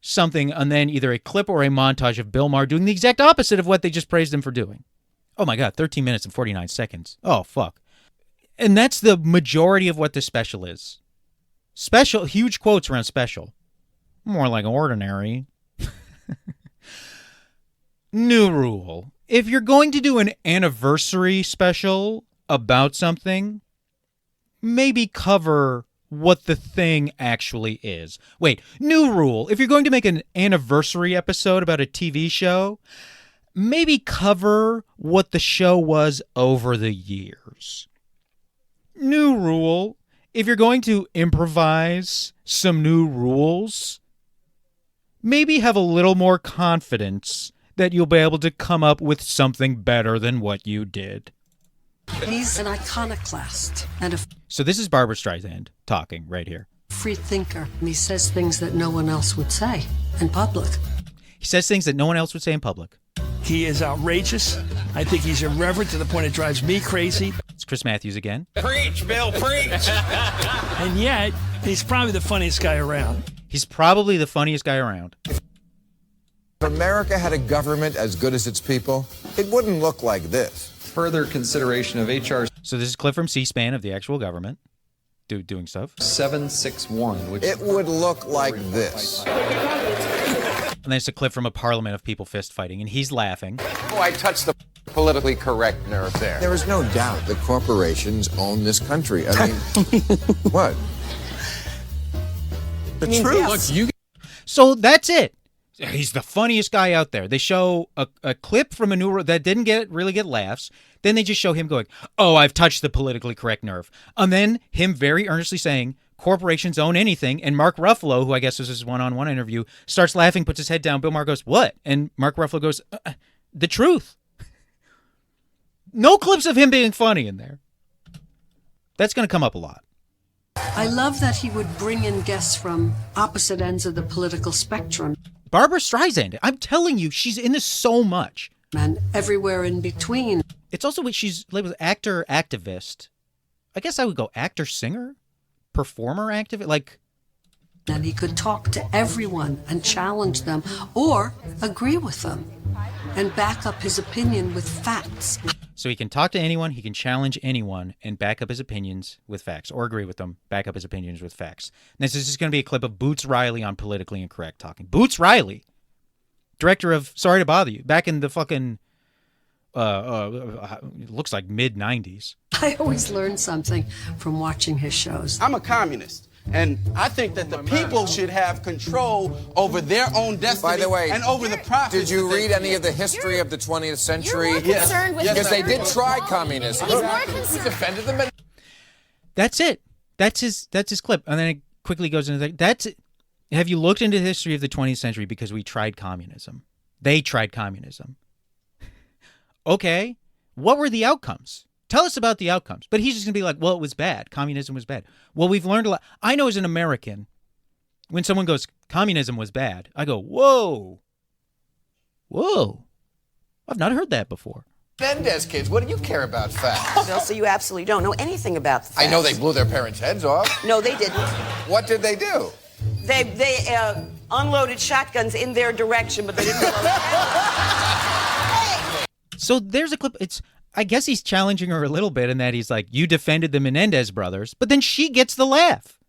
something and then either a clip or a montage of Bill Maher doing the exact opposite of what they just praised him for doing. Oh my God, 13 minutes and 49 seconds. Oh, fuck. And that's the majority of what this special is. Special, huge quotes around special. More like ordinary. New rule. If you're going to do an anniversary special about something, maybe cover what the thing actually is. Wait, new rule. If you're going to make an anniversary episode about a TV show, maybe cover what the show was over the years. New rule. If you're going to improvise some new rules, maybe have a little more confidence that you'll be able to come up with something better than what you did. He's an iconoclast and a So this is Barbara Streisand talking right here. free thinker. He says things that no one else would say in public. He says things that no one else would say in public. He is outrageous. I think he's irreverent to the point it drives me crazy. It's Chris Matthews again. Preach, Bill, preach. And yet, he's probably the funniest guy around. He's probably the funniest guy around. If America had a government as good as its people, it wouldn't look like this. Further consideration of H.R. So this is a clip from C-SPAN of the actual government doing stuff. 761, which it would look like this. And then it's a clip from a parliament of people fist fighting, and he's laughing. Oh, I touched the politically correct nerve there. There is no doubt that corporations own this country. I mean, what? The truth. Yes. Look, So that's it. He's the funniest guy out there. They show a clip from a new that didn't really get laughs. Then they just show him going, "Oh, I've touched the politically correct nerve," and then him very earnestly saying, "Corporations own anything." And Mark Ruffalo, who I guess was his one-on-one interview, starts laughing, puts his head down. Bill Maher goes, "What?" And Mark Ruffalo goes, "The truth." No clips of him being funny in there. That's going to come up a lot. I love that he would bring in guests from opposite ends of the political spectrum. Barbara Streisand, I'm telling you, she's in this so much. And everywhere in between. It's also what she's labeled actor, activist. I guess I would go actor, singer, performer, activist, like. And he could talk to everyone and challenge them or agree with them and back up his opinion with facts. So he can talk to anyone, he can challenge anyone, and back up his opinions with facts, or agree with them, back up his opinions with facts. And this is just going to be a clip of Boots Riley on Politically Incorrect talking. Boots Riley, director of Sorry to Bother You, back in the fucking, it looks like mid-90s. I always learn something from watching his shows. I'm a communist. And I think that the people should have control over their own destiny. By the way, and over the profits. Did you read any of the history of the 20th century? You're more concerned with because they did try communism. He's more concerned. Defended them. That's it. That's his clip. And then it quickly goes into that. That's it. Have you looked into the history of the 20th century? Because we tried communism. They tried communism. Okay. What were the outcomes? Tell us about the outcomes. But he's just going to be like, well, it was bad. Communism was bad. Well, we've learned a lot. I know as an American, when someone goes, communism was bad, I go, whoa. Whoa. I've not heard that before. Mendez kids, what do you care about facts? Bill, so you absolutely don't know anything about the facts. I know they blew their parents' heads off. No, they didn't. What did they do? They unloaded shotguns in their direction, but they didn't load. So there's a clip. I guess he's challenging her a little bit in that he's like, you defended the Menendez brothers, but then she gets the laugh.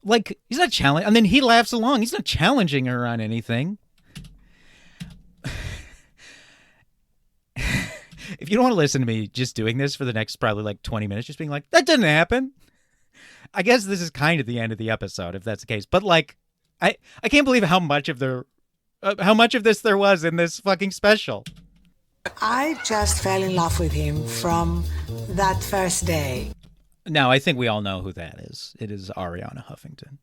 Like, he's not challenging. And then he laughs along. He's not challenging her on anything. If you don't want to listen to me just doing this for the next probably like 20 minutes, just being like, that didn't happen. I guess this is kind of the end of the episode, if that's the case. But like, I can't believe how much of this there was in this fucking special. I just fell in love with him from that first day. Now, I think we all know who that is. It is Ariana Huffington.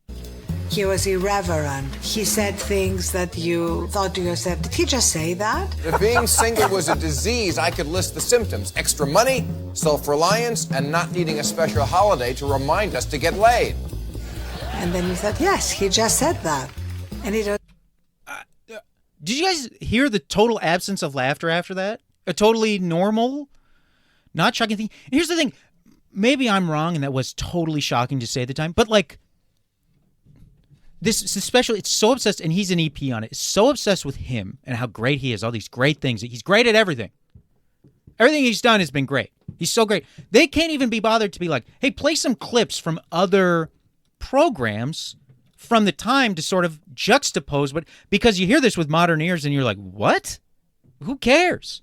He was irreverent. He said things that you thought to yourself, did he just say that? If being single was a disease, I could list the symptoms. Extra money, self-reliance, and not needing a special holiday to remind us to get laid. And then you thought, yes, he just said that. And it was... Did you guys hear the total absence of laughter after that? A totally normal, not shocking thing. And here's the thing. Maybe I'm wrong, and that was totally shocking to say at the time. But, like, this special, it's so obsessed, and he's an EP on it. It's so obsessed with him and how great he is, all these great things. He's great at everything. Everything he's done has been great. He's so great. They can't even be bothered to be like, hey, play some clips from other programs from the time to sort of juxtapose. But because you hear this with modern ears, and you're like, what? Who cares?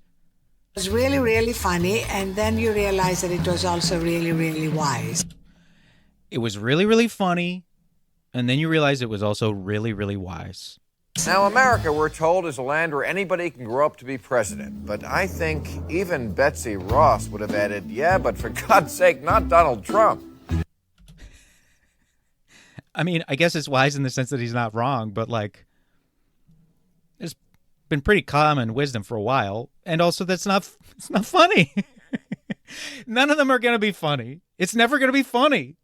It was really, really funny, and then you realize that it was also really, really wise. It was really, really funny, and then you realize it was also really, really wise. Now, America, we're told, is a land where anybody can grow up to be president. But I think even Betsy Ross would have added, yeah, but for God's sake, not Donald Trump. I mean, I guess it's wise in the sense that he's not wrong, but, like, it's been pretty common wisdom for a while. And also, it's not funny. None of them are going to be funny. It's never going to be funny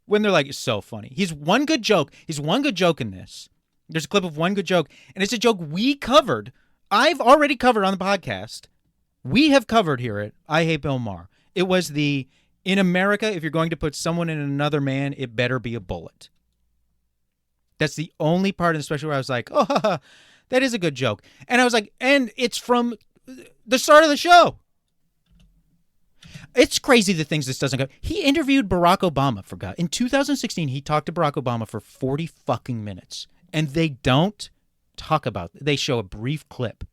when they're like, it's so funny. He's one good joke. He's one good joke in this. There's a clip of one good joke, and it's a joke we covered. I've already covered on the podcast. We have covered here at I Hate Bill Maher. It was in America, if you're going to put someone in another man, it better be a bullet. That's the only part of the special where I was like, oh, that is a good joke. And I was like, and it's from the start of the show. It's crazy the things this doesn't go. He interviewed Barack Obama, for God. In 2016, he talked to Barack Obama for 40 fucking minutes. And they don't talk about it. They show a brief clip.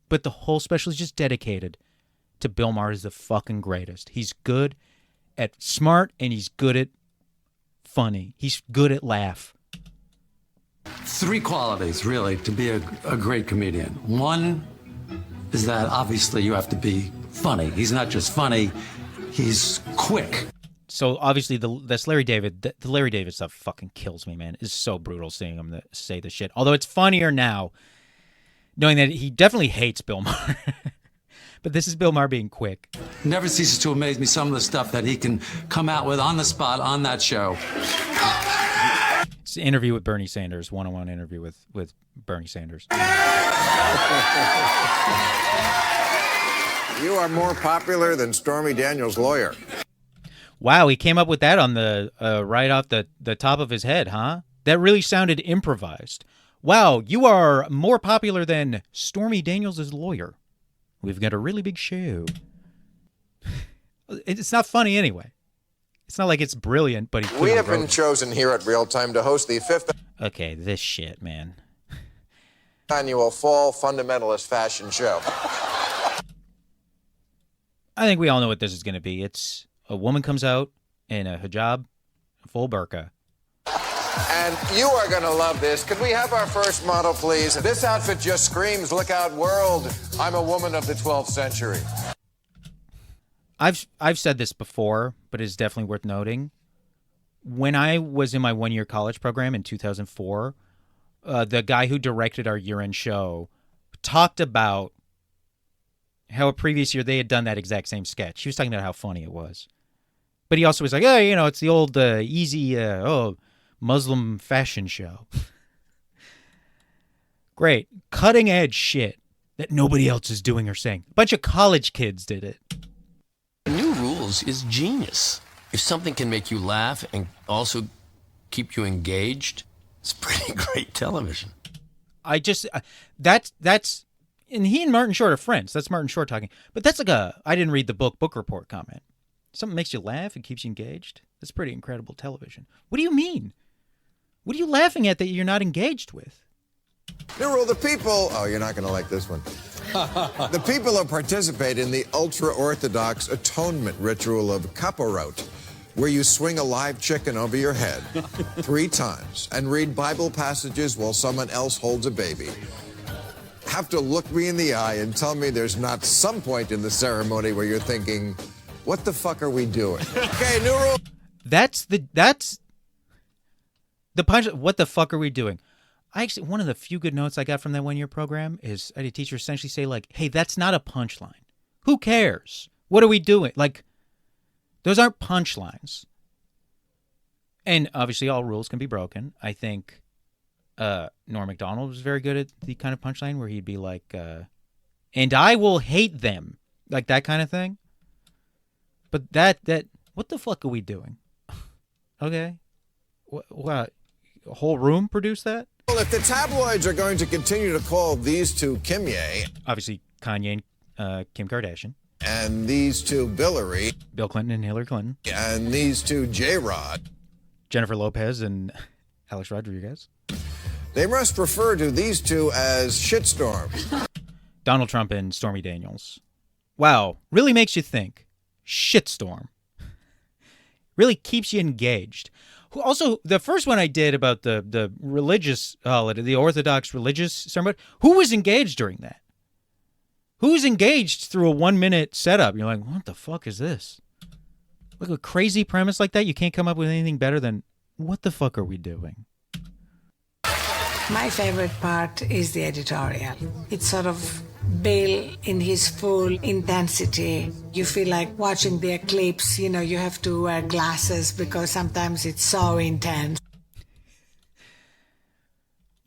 But the whole special is just dedicated to Bill Maher as the fucking greatest. He's good at smart, and he's good at funny. He's good at laugh. 3 qualities, really, to be a great comedian. One is that obviously you have to be funny. He's not just funny, he's quick. So obviously this Larry David, the Larry David stuff fucking kills me, man. It's so brutal seeing him say the shit. Although it's funnier now, knowing that he definitely hates Bill Maher. But this is Bill Maher being quick. Never ceases to amaze me some of the stuff that he can come out with on the spot on that show. It's an interview with Bernie Sanders, one-on-one interview with Bernie Sanders. You are more popular than Stormy Daniels' lawyer. Wow, he came up with that on the right off the top of his head, huh? That really sounded improvised. Wow, you are more popular than Stormy Daniels' lawyer. We've got a really big show. It's not funny anyway. It's not like it's brilliant, but We have been chosen here at Real Time to host the 5th Okay, this shit, man. annual Fall Fundamentalist Fashion Show. I think we all know what this is going to be. It's a woman comes out in a hijab, full burqa. And you are going to love this. Could we have our first model, please? This outfit just screams, look out, world. I'm a woman of the 12th century. I've said this before, but it's definitely worth noting. When I was in my one-year college program in 2004, the guy who directed our year-end show talked about how a previous year they had done that exact same sketch. He was talking about how funny it was. But he also was like, hey, it's the old easy, Muslim fashion show. Great. Cutting edge shit that nobody else is doing or saying. A bunch of college kids did it. New rules is genius. If something can make you laugh and also keep you engaged, It's pretty great television. That's and he and Martin Short are friends. That's Martin Short talking. But that's like I didn't read the book report comment. Something makes you laugh and keeps you engaged. That's pretty incredible television. What do you mean? What are you laughing at that you're not engaged with? New rule, the people... Oh, you're not going to like this one. The people who participate in the ultra-Orthodox atonement ritual of Kaparot, where you swing a live chicken over your head 3 times and read Bible passages while someone else holds a baby, have to look me in the eye and tell me there's not some point in the ceremony where you're thinking, what the fuck are we doing? Okay, new rule. That's the punch. What the fuck are we doing? One of the few good notes I got from that 1-year program is I had a teacher essentially say like, hey, that's not a punchline. Who cares? What are we doing? Like, those aren't punchlines. And obviously all rules can be broken. I think Norm Macdonald was very good at the kind of punchline where he'd be like, and I will hate them. Like that kind of thing. But that what the fuck are we doing? Okay. What? A whole room produced that? Well, if the tabloids are going to continue to call these two Kimye... Obviously, Kanye and Kim Kardashian. And these two Billary... Bill Clinton and Hillary Clinton. And these two J-Rod... Jennifer Lopez and Alex Rodriguez. They must refer to these two as shitstorms. Donald Trump and Stormy Daniels. Wow, really makes you think. Shitstorm. Really keeps you engaged. Also, the first one I did about the religious holiday, the Orthodox religious ceremony, who was engaged during that? Who was engaged through a 1-minute setup? You're like, what the fuck is this? Like a crazy premise like that, you can't come up with anything better than, what the fuck are we doing? My favorite part is the editorial. It's sort of Bill in his full intensity. You feel like watching the eclipse, you know, you have to wear glasses because sometimes it's so intense.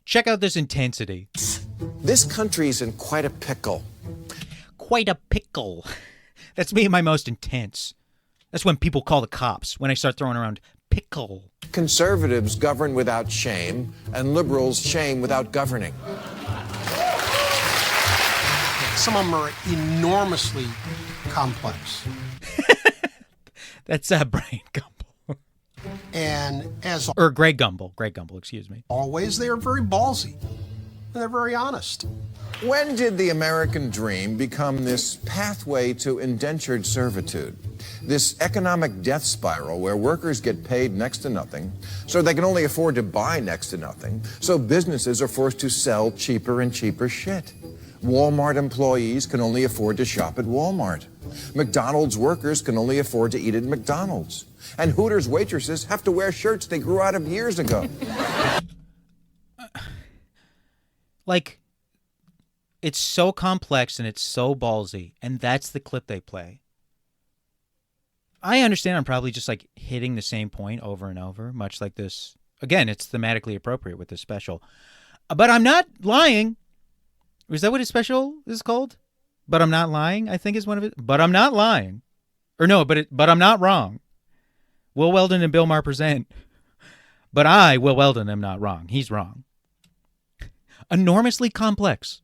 Check out this intensity. This country's in quite a pickle. Quite a pickle. That's me at my most intense. That's when people call the cops, when I start throwing around pickle. Conservatives govern without shame, and liberals shame without governing. Some of them are enormously complex. That's Brian Gumbel. And as or Greg Gumbel, excuse me. Always, they are very ballsy. And they're very honest. When did the American dream become this pathway to indentured servitude? This economic death spiral where workers get paid next to nothing, so they can only afford to buy next to nothing, so businesses are forced to sell cheaper and cheaper shit. Walmart employees can only afford to shop at Walmart. McDonald's workers can only afford to eat at McDonald's. And Hooters waitresses have to wear shirts they grew out of years ago. Like, it's so complex and it's so ballsy, and that's the clip they play. I understand I'm probably just like hitting the same point over and over, much like this. Again, it's thematically appropriate with this special. But I'm not lying. Is that what his special is called? But I'm Not Lying, I think is one of it. But I'm Not Lying. Or no, but I'm not wrong. Will Weldon and Bill Maher present. But I, Will Weldon, am not wrong. He's wrong. Enormously complex.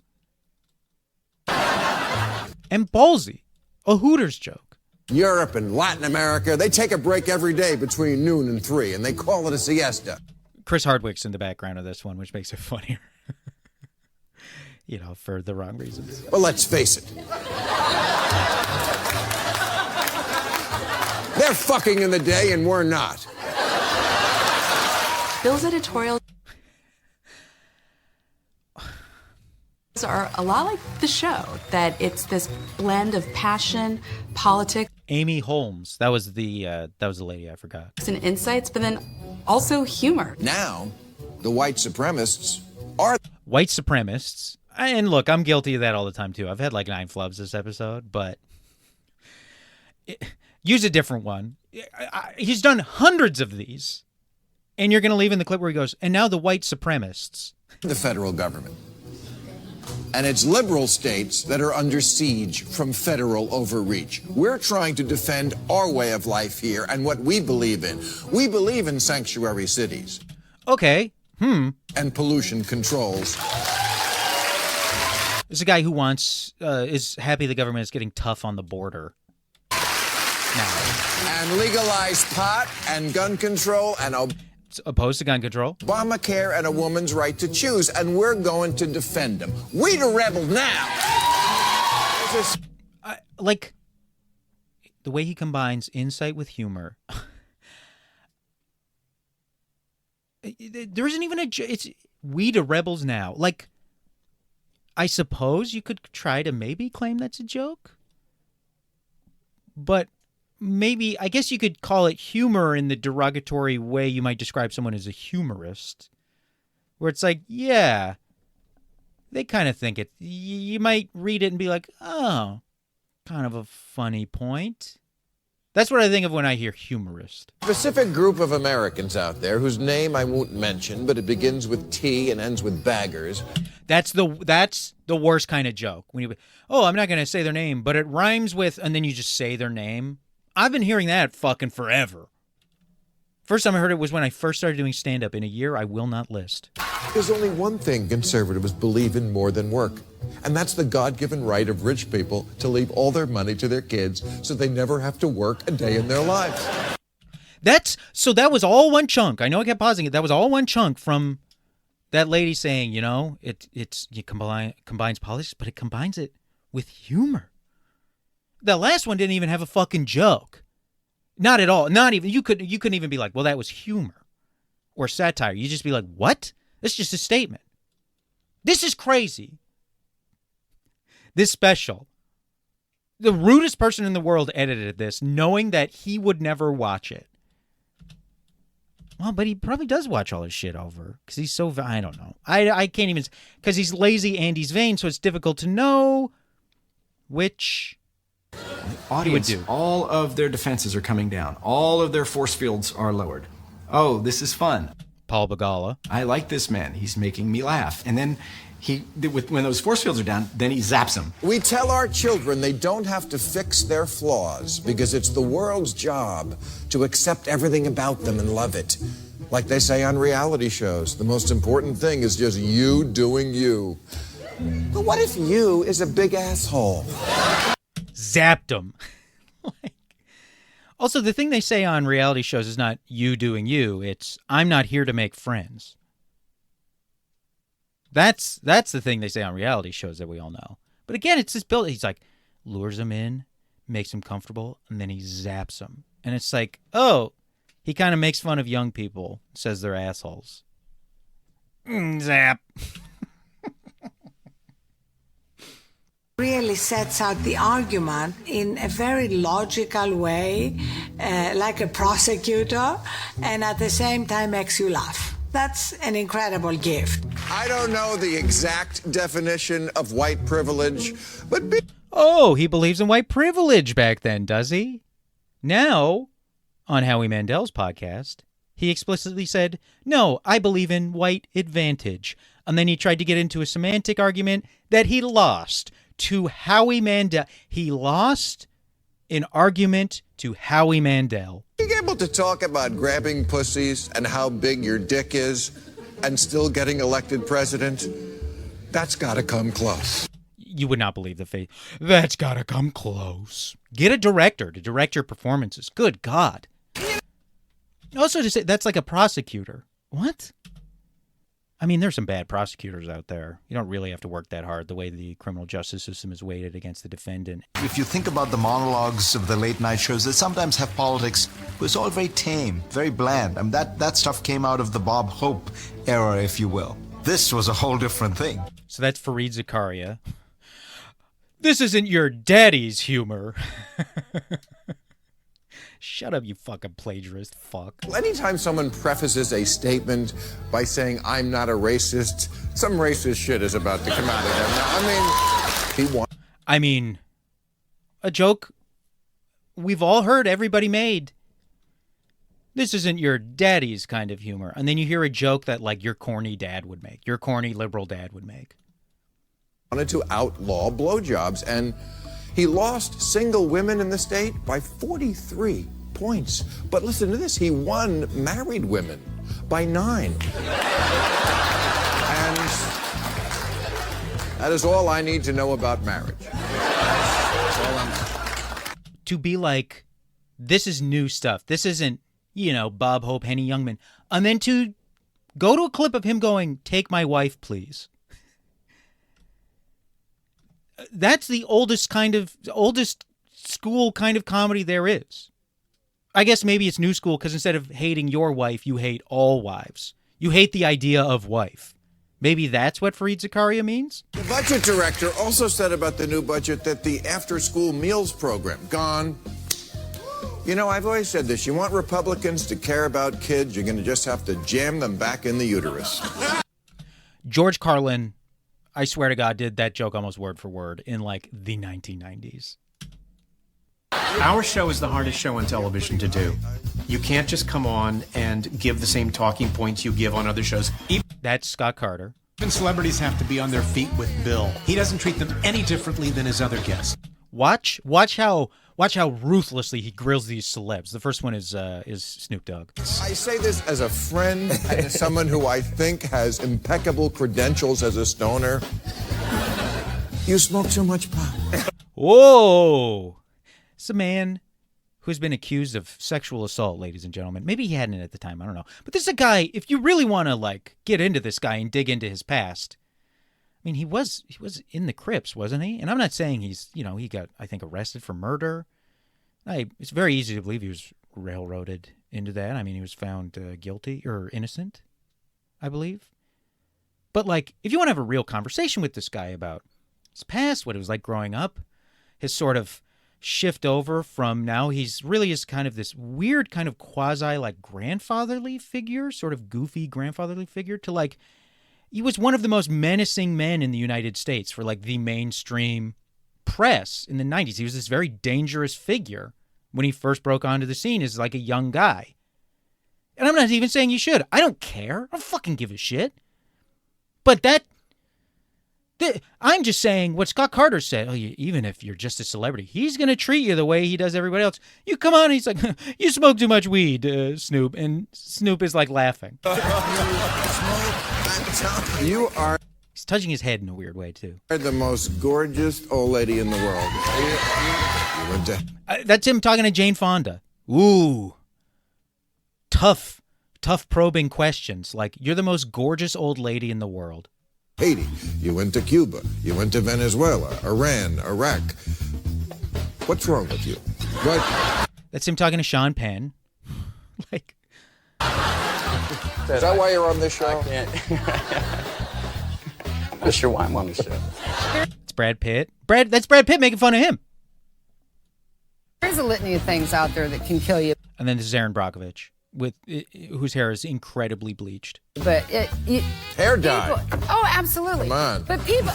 And ballsy. A Hooters joke. Europe and Latin America, they take a break every day between noon and 3, and they call it a siesta. Chris Hardwick's in the background of this one, which makes it funnier. You know, for the wrong reasons. Well, let's face it. They're fucking in the day and we're not. Bill's editorial are a lot like the show, that it's this blend of passion, politics. Amy Holmes, that was the lady I forgot. And insights, but then also humor. Now, the white supremacists are... White supremacists. And look, I'm guilty of that all the time, too. I've had like 9 flubs this episode, but use a different one. He's done hundreds of these. And you're going to leave in the clip where he goes, and now the white supremacists. The federal government. And it's liberal states that are under siege from federal overreach. We're trying to defend our way of life here and what we believe in. We believe in sanctuary cities. Okay. and pollution controls. There's a guy who is happy the government is getting tough on the border. And legalize pot and gun control and opposed to gun control. Obamacare and a woman's right to choose, and we're going to defend them. We the rebel now. Like the way he combines insight with humor. There isn't even it's we the rebels now. Like, I suppose you could try to maybe claim that's a joke, but maybe, I guess you could call it humor in the derogatory way you might describe someone as a humorist, where it's like, yeah, they kind of think it. You might read it and be like, oh, kind of a funny point. That's what I think of when I hear humorist. Specific group of Americans out there whose name I won't mention, but it begins with T and ends with baggers. That's the worst kind of joke. When you, oh, I'm not going to say their name, but it rhymes with, and then you just say their name. I've been hearing that fucking forever. First time I heard it was when I first started doing stand-up in a year I will not list. There's only one thing conservatives believe in more than work, and that's the God-given right of rich people to leave all their money to their kids so they never have to work a day in their lives. So that was all one chunk. I know I kept pausing it. That was all one chunk from that lady saying, you know, it combines politics, but it combines it with humor. The last one didn't even have a fucking joke. Not at all. Not even, you couldn't even be like, well, that was humor or satire. You just be like, what? That's just a statement. This is crazy. This special. The rudest person in the world edited this, knowing that he would never watch it. Well, but he probably does watch all his shit over because he's so, I don't know. I can't even, because he's lazy and he's vain, so it's difficult to know which Audience, all of their defenses are coming down. All of their force fields are lowered. Oh, this is fun. Paul Begala. I like this man. He's making me laugh. And then when those force fields are down, then he zaps them. We tell our children they don't have to fix their flaws because it's the world's job to accept everything about them and love it. Like they say on reality shows, the most important thing is just you doing you. But what if you is a big asshole? Zapped him. Also, the thing they say on reality shows is not you doing you. It's I'm not here to make friends. That's the thing they say on reality shows that we all know. But again, it's this build. He's like, lures him in, makes him comfortable, and then he zaps him. And it's like, oh, he kind of makes fun of young people, says they're assholes. Zap. Really sets out the argument in a very logical way, like a prosecutor, and at the same time makes you laugh. That's an incredible gift. I don't know the exact definition of white privilege, but... Oh, he believes in white privilege back then, does he? Now, on Howie Mandel's podcast, he explicitly said, no, I believe in white advantage. And then he tried to get into a semantic argument that he lost to Howie Mandel. He lost an argument to Howie Mandel. Being able to talk about grabbing pussies and how big your dick is and still getting elected president, that's got to come close. You would not believe the face. That's got to come close. Get a director to direct your performances. Good God. Also to say, that's like a prosecutor. What? I mean, there's some bad prosecutors out there. You don't really have to work that hard, the way the criminal justice system is weighted against the defendant. If you think about the monologues of the late night shows that sometimes have politics, it was all very tame, very bland. I mean, that stuff came out of the Bob Hope era, if you will. This was a whole different thing. So that's Fareed Zakaria. This isn't your daddy's humor. Shut up, you fucking plagiarist fuck. Anytime someone prefaces a statement by saying, I'm not a racist, some racist shit is about to come out of them. I mean, a joke we've all heard, everybody made. This isn't your daddy's kind of humor. And then you hear a joke that, like, your corny dad would make. Your corny liberal dad would make. Wanted to outlaw blowjobs, and he lost single women in the state by 43. points. But listen to this. He won married women by 9. And that is all I need to know about marriage. To be like, this is new stuff. This isn't, Bob Hope, Henny Youngman. And then to go to a clip of him going, "Take my wife, please." That's the oldest school kind of comedy there is. I guess maybe it's new school because instead of hating your wife, you hate all wives. You hate the idea of wife. Maybe that's what Fareed Zakaria means? The budget director also said about the new budget that the after-school meals program, gone. I've always said this. You want Republicans to care about kids, you're going to just have to jam them back in the uterus. George Carlin, I swear to God, did that joke almost word for word in the 1990s. Our show is the hardest show on television to do. You can't just come on and give the same talking points you give on other shows. That's Scott Carter. Even celebrities have to be on their feet with Bill. He doesn't treat them any differently than his other guests. Watch how ruthlessly he grills these celebs. The first one is Snoop Dogg. I say this as a friend and as someone who I think has impeccable credentials as a stoner. You smoke too much pot. Whoa! It's a man who's been accused of sexual assault, ladies and gentlemen. Maybe he hadn't at the time, I don't know. But this is a guy, if you really want to get into this guy and dig into his past, I mean, he was in the Crips, wasn't he? And I'm not saying he got, I think, arrested for murder. It's very easy to believe he was railroaded into that. I mean, he was found guilty or innocent, I believe. But if you want to have a real conversation with this guy about his past, what it was like growing up, his sort of shift over from now he's really is kind of this weird kind of quasi grandfatherly figure, sort of goofy grandfatherly figure to he was one of the most menacing men in the United States for the mainstream press in the 90s. He was this very dangerous figure when he first broke onto the scene as a young guy. And I'm not even saying you should. I don't care. I don't fucking give a shit. But I'm just saying what Scott Carter said. Even if you're just a celebrity, he's going to treat you the way he does everybody else. You come on, he's like, "You smoke too much weed, Snoop." And Snoop is laughing. You are... He's touching his head in a weird way, too. The most gorgeous old lady in the world. That's him talking to Jane Fonda. Ooh. Tough probing questions. You're the most gorgeous old lady in the world. Haiti, you went to Cuba, you went to Venezuela, Iran, Iraq. What's wrong with you? What? That's him talking to Sean Penn. Is that why you're on this show? I can't. I'm not sure why I'm on the show. It's Brad Pitt. That's Brad Pitt making fun of him. There's a litany of things out there that can kill you. And then this is Aaron Brockovich, whose hair is incredibly bleached. But hair dye. Oh, absolutely. Come on. But people,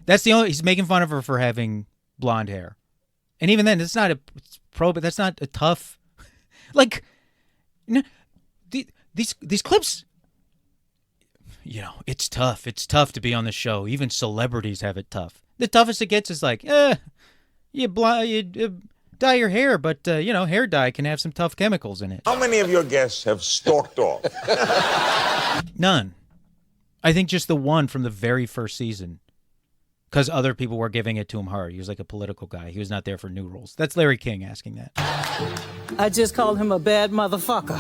that's he's making fun of her for having blonde hair. And even then, it's not a pro, but that's not a tough, these clips, it's tough. It's tough to be on the show. Even celebrities have it tough. The toughest it gets is you dye your hair, but, hair dye can have some tough chemicals in it. How many of your guests have stalked off? None. I think just the one from the very first season. Because other people were giving it to him hard. He was like a political guy. He was not there for new rules. That's Larry King asking that. I just called him a bad motherfucker.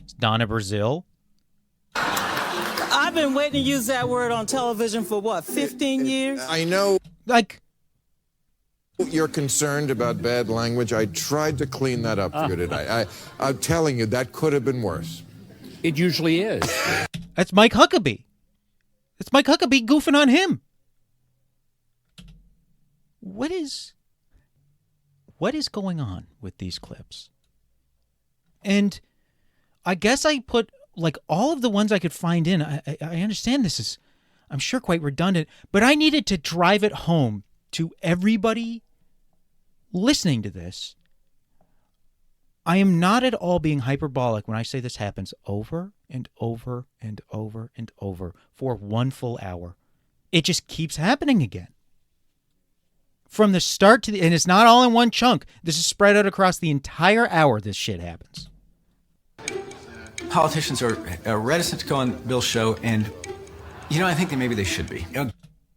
It's Donna Brazile. I've been waiting to use that word on television for 15 years? I know. You're concerned about bad language. I tried to clean that up for you today. I'm telling you, that could have been worse. It usually is. That's Mike Huckabee. It's Mike Huckabee goofing on him. What is going on with these clips? And I guess I put all of the ones I could find in. I understand this is, I'm sure, quite redundant, but I needed to drive it home to everybody listening to this. I am not at all being hyperbolic when I say this happens over and over and over and over for one full hour. It just keeps happening again. from the start to the, and it's not all in one chunk. This is spread out across the entire hour this shit happens. Politicians are reticent to go on Bill's show, and, I think that maybe they should be.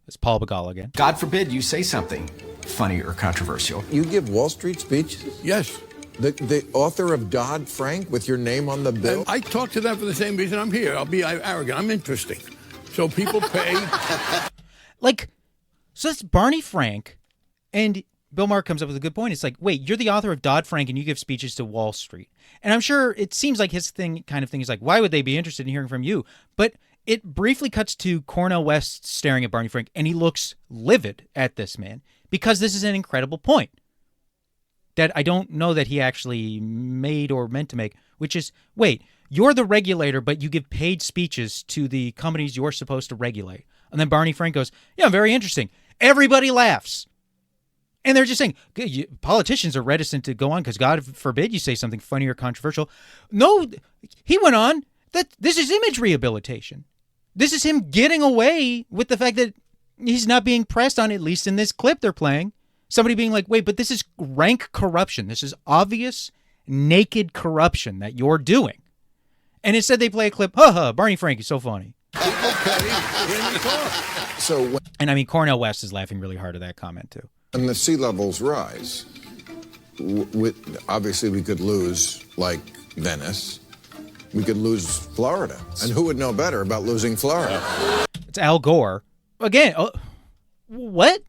It's Paul Begala again. God forbid you say something funny or controversial. You give Wall Street speeches? Yes. The author of Dodd-Frank with your name on the bill? And I talk to them for the same reason I'm here. I'll be arrogant. I'm interesting. So people pay. So that's Barney Frank, and Bill Maher comes up with a good point. It's like, wait, you're the author of Dodd-Frank and you give speeches to Wall Street. And I'm sure it seems like his thing is like, why would they be interested in hearing from you? But it briefly cuts to Cornel West staring at Barney Frank, and he looks livid at this man because this is an incredible point that I don't know that he actually made or meant to make, which is, wait, you're the regulator, but you give paid speeches to the companies you're supposed to regulate. And then Barney Frank goes, yeah, very interesting. Everybody laughs. And they're just saying, politicians are reticent to go on because God forbid you say something funny or controversial. No, he went on that this is image rehabilitation. This is him getting away with the fact that he's not being pressed on, at least in this clip they're playing. Somebody being like, wait, but this is rank corruption. This is obvious, naked corruption that you're doing. And instead they play a clip, Barney Frank is so funny. And I mean, Cornel West is laughing really hard at that comment too. And the sea levels rise. Obviously, we could lose, like, Venice. We could lose Florida. And who would know better about losing Florida? It's Al Gore. Again, what?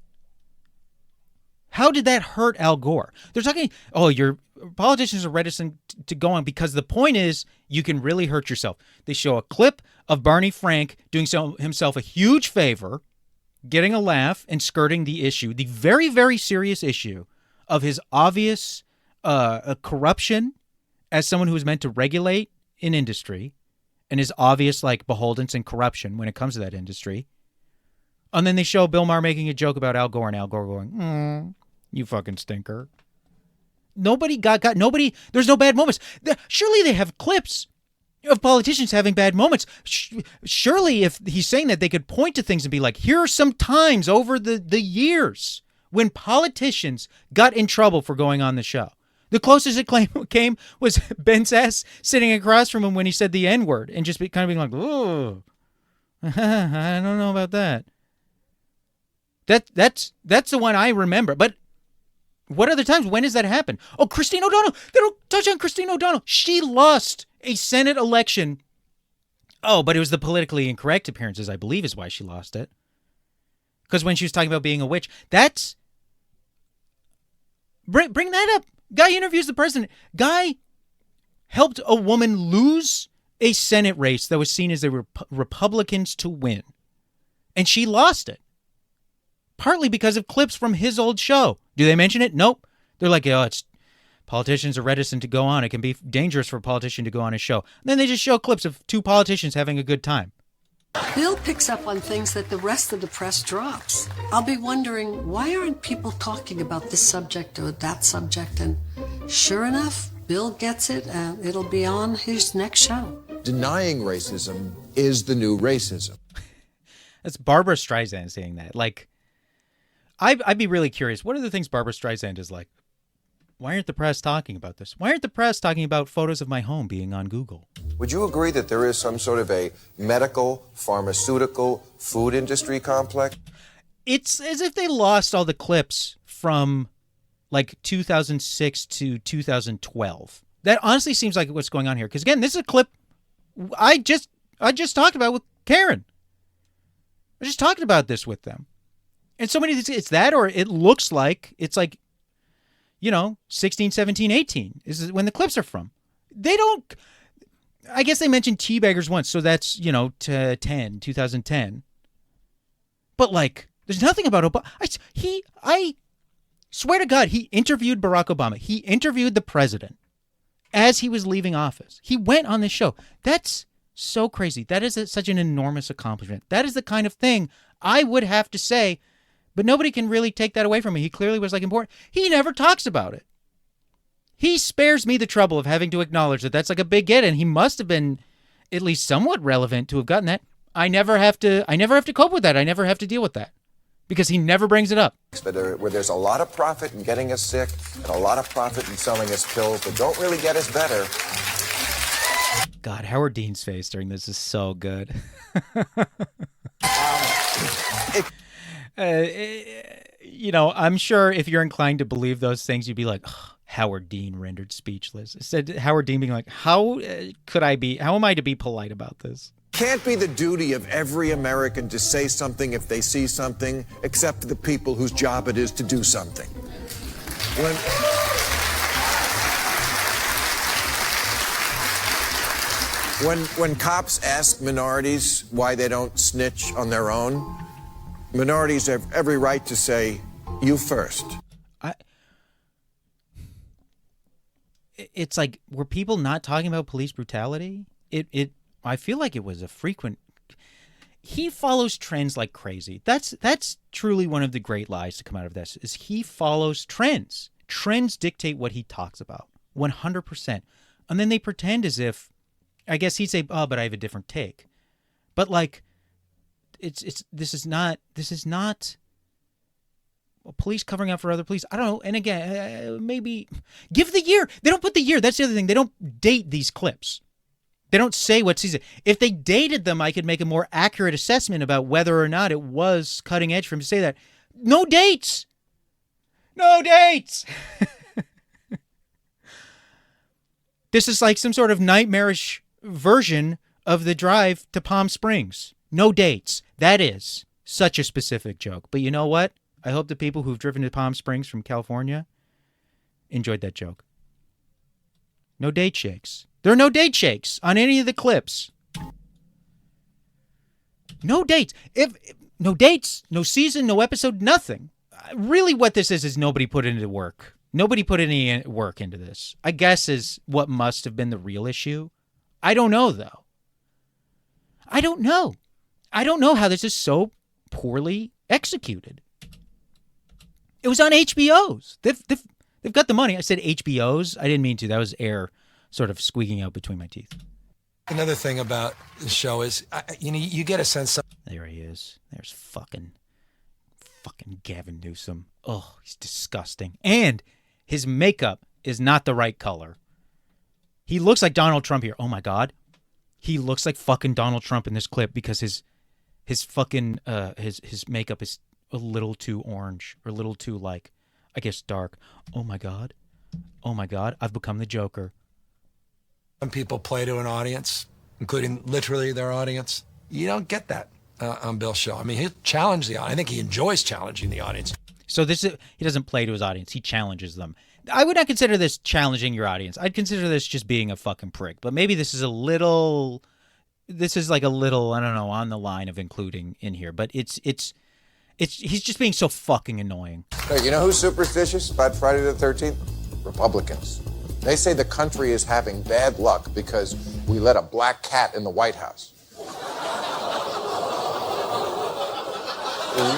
How did that hurt Al Gore? They're talking, your politicians are reticent to go on because the point is you can really hurt yourself. They show a clip of Barney Frank doing himself a huge favor, getting a laugh and skirting the issue, the very, very serious issue of his obvious corruption as someone who is meant to regulate an industry and his obvious beholdens and corruption when it comes to that industry. And then they show Bill Maher making a joke about Al Gore and Al Gore going, you fucking stinker. Nobody nobody, there's no bad moments. Surely they have clips of politicians having bad moments. Surely if he's saying that, they could point to things and be like, here are some times over the years when politicians got in trouble for going on the show. The closest it came was Ben Sass sitting across from him when he said the N-word and just kind of being like, oh, I don't know about that. That's the one I remember. But what other times? When does that happen? Oh, Christine O'Donnell. They don't touch on Christine O'Donnell. She lost a Senate election. Oh, but it was the politically incorrect appearances, I believe, is why she lost it. Because when she was talking about being a witch, that's... Bring that up. Guy interviews the president. Guy helped a woman lose a Senate race that was seen as the Republicans to win. And she lost it. Partly because of clips from his old show. Do they mention it? Nope. They're like, it's politicians are reticent to go on. It can be dangerous for a politician to go on a show. And then they just show clips of two politicians having a good time. Bill picks up on things that the rest of the press drops. I'll be wondering, why aren't people talking about this subject or that subject? And sure enough, Bill gets it, and it'll be on his next show. Denying racism is the new racism. That's Barbara Streisand saying that. I'd be really curious. What are the things Barbara Streisand is like? Why aren't the press talking about this? Why aren't the press talking about photos of my home being on Google? Would you agree that there is some sort of a medical, pharmaceutical, food industry complex? It's as if they lost all the clips from 2006 to 2012. That honestly seems like what's going on here. Because again, this is a clip I just talked about with Karen. I just talked about this with them. And so many things, it's that, or it looks like it's 16, 17, 18 is when the clips are from. They don't, I guess they mentioned Teabaggers once, so that's, to 2010. But there's nothing about Obama. I swear to God, he interviewed Barack Obama. He interviewed the president as he was leaving office. He went on this show. That's so crazy. That is such an enormous accomplishment. That is the kind of thing I would have to say. But nobody can really take that away from me. He clearly was important. He never talks about it. He spares me the trouble of having to acknowledge that that's a big get, and he must have been at least somewhat relevant to have gotten that. I never have to cope with that. I never have to deal with that. because he never brings it up. But where there's a lot of profit in getting us sick and a lot of profit in selling us pills that don't really get us better. God, Howard Dean's face during this is so good. You know, I'm sure if you're inclined to believe those things, you'd be like, oh, Howard Dean rendered speechless. It said Howard Dean being like, how am I to be polite about this? Can't be the duty of every American to say something if they see something, except to the people whose job it is to do something. When cops ask minorities why they don't snitch on their own, minorities have every right to say, you first. It's like, were people not talking about police brutality? I feel like it was a frequent. He follows trends like crazy. That's truly one of the great lies to come out of this, is he follows trends. Trends dictate what he talks about, 100%. And then they pretend as if, I guess he'd say, oh, but I have a different take. But like, this is not police covering up for other police. I don't know. And again, maybe give the year. They don't put the year. That's the other thing. They don't date these clips. They don't say what season. If they dated them, I could make a more accurate assessment about whether or not it was cutting edge for him to say that. No dates. No dates. This is like some sort of nightmarish version of the drive to Palm Springs. No dates. That is such a specific joke. But you know what? I hope the people who've driven to Palm Springs from California enjoyed that joke. No date shakes. There are no date shakes on any of the clips. No dates. No dates, no season, no episode, nothing. Really what this is nobody put into work. Nobody put any work into this. I guess is what must have been the real issue. I don't know, though. I don't know how this is so poorly executed. It was on HBO's. They've got the money. I said HBO's. I didn't mean to. That was air sort of squeaking out between my teeth. Another thing about the show is, you get a sense of... There he is. There's fucking Gavin Newsom. Oh, he's disgusting. And his makeup is not the right color. He looks like Donald Trump here. Oh my God. He looks like fucking Donald Trump in this clip because his fucking his makeup is a little too orange or a little too, like, I guess, dark. Oh my God. Oh my God. I've become the Joker. Some people play to an audience, including literally their audience. You don't get that on Bill's show. I mean, he'll challenge the audience. I think he enjoys challenging the audience. So he doesn't play to his audience. He challenges them. I would not consider this challenging your audience. I'd consider this just being a fucking prick. But maybe this is like a little, I don't know, on the line of including in here. But it's he's just being so fucking annoying. Hey, you know who's superstitious about Friday the 13th? Republicans. They say the country is having bad luck because we let a black cat in the White House.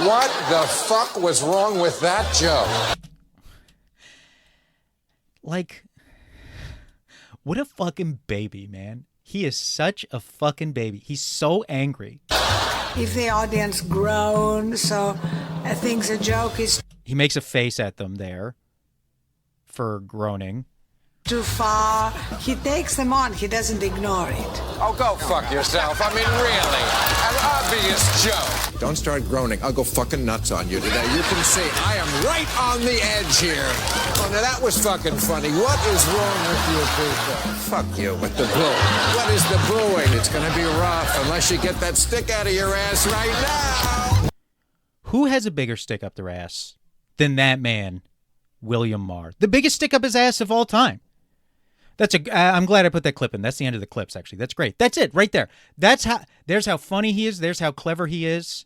What the fuck was wrong with that joke? Like, what a fucking baby, man. He is such a fucking baby. He's so angry. If the audience groans, so thinks a joke is He makes a face at them there for groaning. Too far, he takes them on. He doesn't ignore it. Oh, go fuck yourself. I mean, really. An obvious joke. Don't start groaning. I'll go fucking nuts on you today. You can see I am right on the edge here. Oh, now that was fucking funny. What is wrong with you people? Fuck you with the boo. What is the booing? It's going to be rough unless you get that stick out of your ass right now. Who has a bigger stick up their ass than that man, William Maher? The biggest stick up his ass of all time. I'm glad I put that clip in. That's the end of the clips, actually. That's great. That's it, right there. There's how funny he is. There's how clever he is.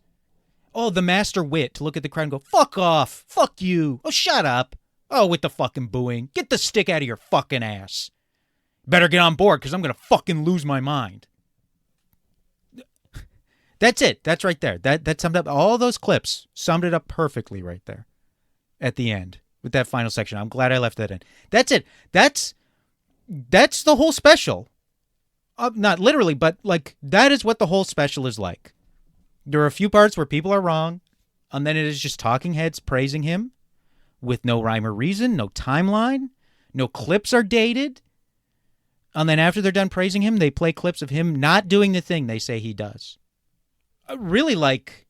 Oh, the master wit to look at the crowd and go, fuck off. Fuck you. Oh, shut up. Oh, with the fucking booing. Get the stick out of your fucking ass. Better get on board because I'm going to fucking lose my mind. That's it. That's right there. That summed up all those clips. Summed it up perfectly right there at the end with that final section. I'm glad I left that in. That's it. That's the whole special. Not literally, but like that is what the whole special is like. There are a few parts where people are wrong. And then it is just talking heads praising him with no rhyme or reason, no timeline, no clips are dated. And then after they're done praising him, they play clips of him not doing the thing they say he does. Really like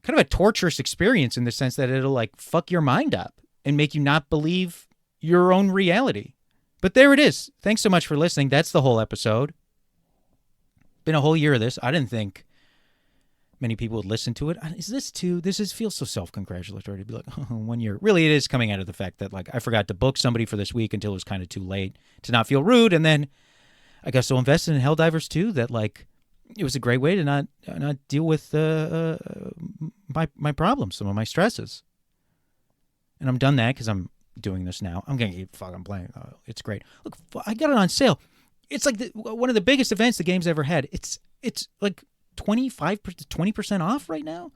kind of a torturous experience in the sense that it'll like fuck your mind up and make you not believe your own reality. But there it is. Thanks so much for listening. That's the whole episode. Been a whole year of this. I didn't think many people would listen to it. Is this too? Feels so self-congratulatory to be like, oh, 1 year. Really, it is coming out of the fact that like I forgot to book somebody for this week until it was kind of too late to not feel rude, and then I got so invested in Helldivers too that like it was a great way to not deal with my problems, some of my stresses. And I'm done that because I'm doing this now. I'm gonna keep fucking playing. Oh, it's great. Look, I got it on sale. It's like one of the biggest events the game's ever had. It's like 20% off right now.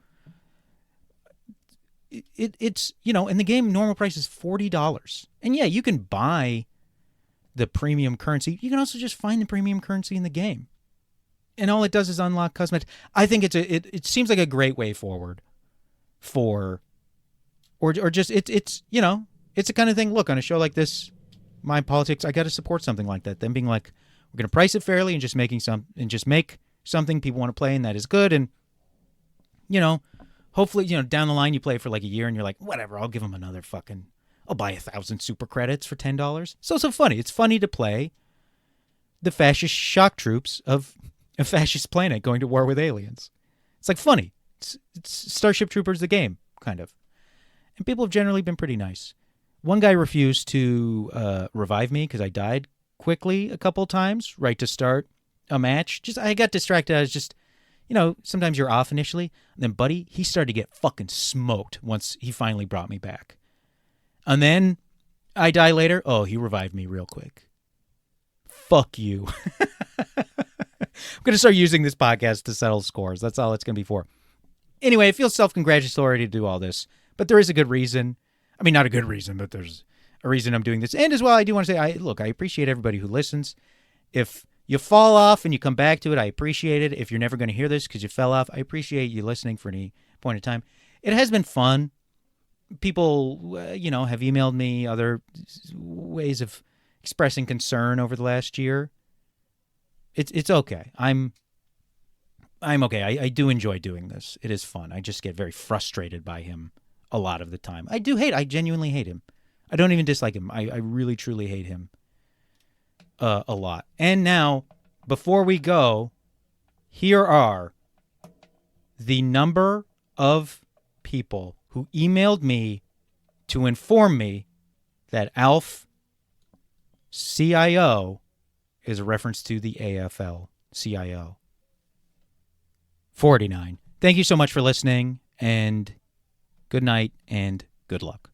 It's and the game normal price is $40. And yeah, you can buy the premium currency. You can also just find the premium currency in the game. And all it does is unlock cosmetics. I think it seems like a great way forward for or just it's the kind of thing, look, on a show like this, My Politics, I got to support something like that. Them being like, we're going to price it fairly and just make something people want to play and that is good. And, hopefully, down the line you play for like a year and you're like, whatever, I'll give them another I'll buy 1,000 super credits for $10. So funny. It's funny to play the fascist shock troops of a fascist planet going to war with aliens. It's like funny. It's Starship Troopers, the game, kind of. And people have generally been pretty nice. One guy refused to revive me because I died quickly a couple times right to start a match. I got distracted. I was just, sometimes you're off initially. And then, buddy, he started to get fucking smoked once he finally brought me back. And then I die later. Oh, he revived me real quick. Fuck you. I'm going to start using this podcast to settle scores. That's all it's going to be for. Anyway, it feels self-congratulatory to do all this. But there is a good reason. I mean, not a good reason, but there's a reason I'm doing this. And as well, I do want to say, I appreciate everybody who listens. If you fall off and you come back to it, I appreciate it. If you're never going to hear this because you fell off, I appreciate you listening for any point in time. It has been fun. People, have emailed me other ways of expressing concern over the last year. It's okay. I'm okay. I do enjoy doing this. It is fun. I just get very frustrated by him a lot of the time. I genuinely hate him. I don't even dislike him. I really, truly hate him a lot. And now, before we go, here are the number of people who emailed me to inform me that Alf CIO is a reference to the AFL CIO. 49. Thank you so much for listening, and good night and good luck.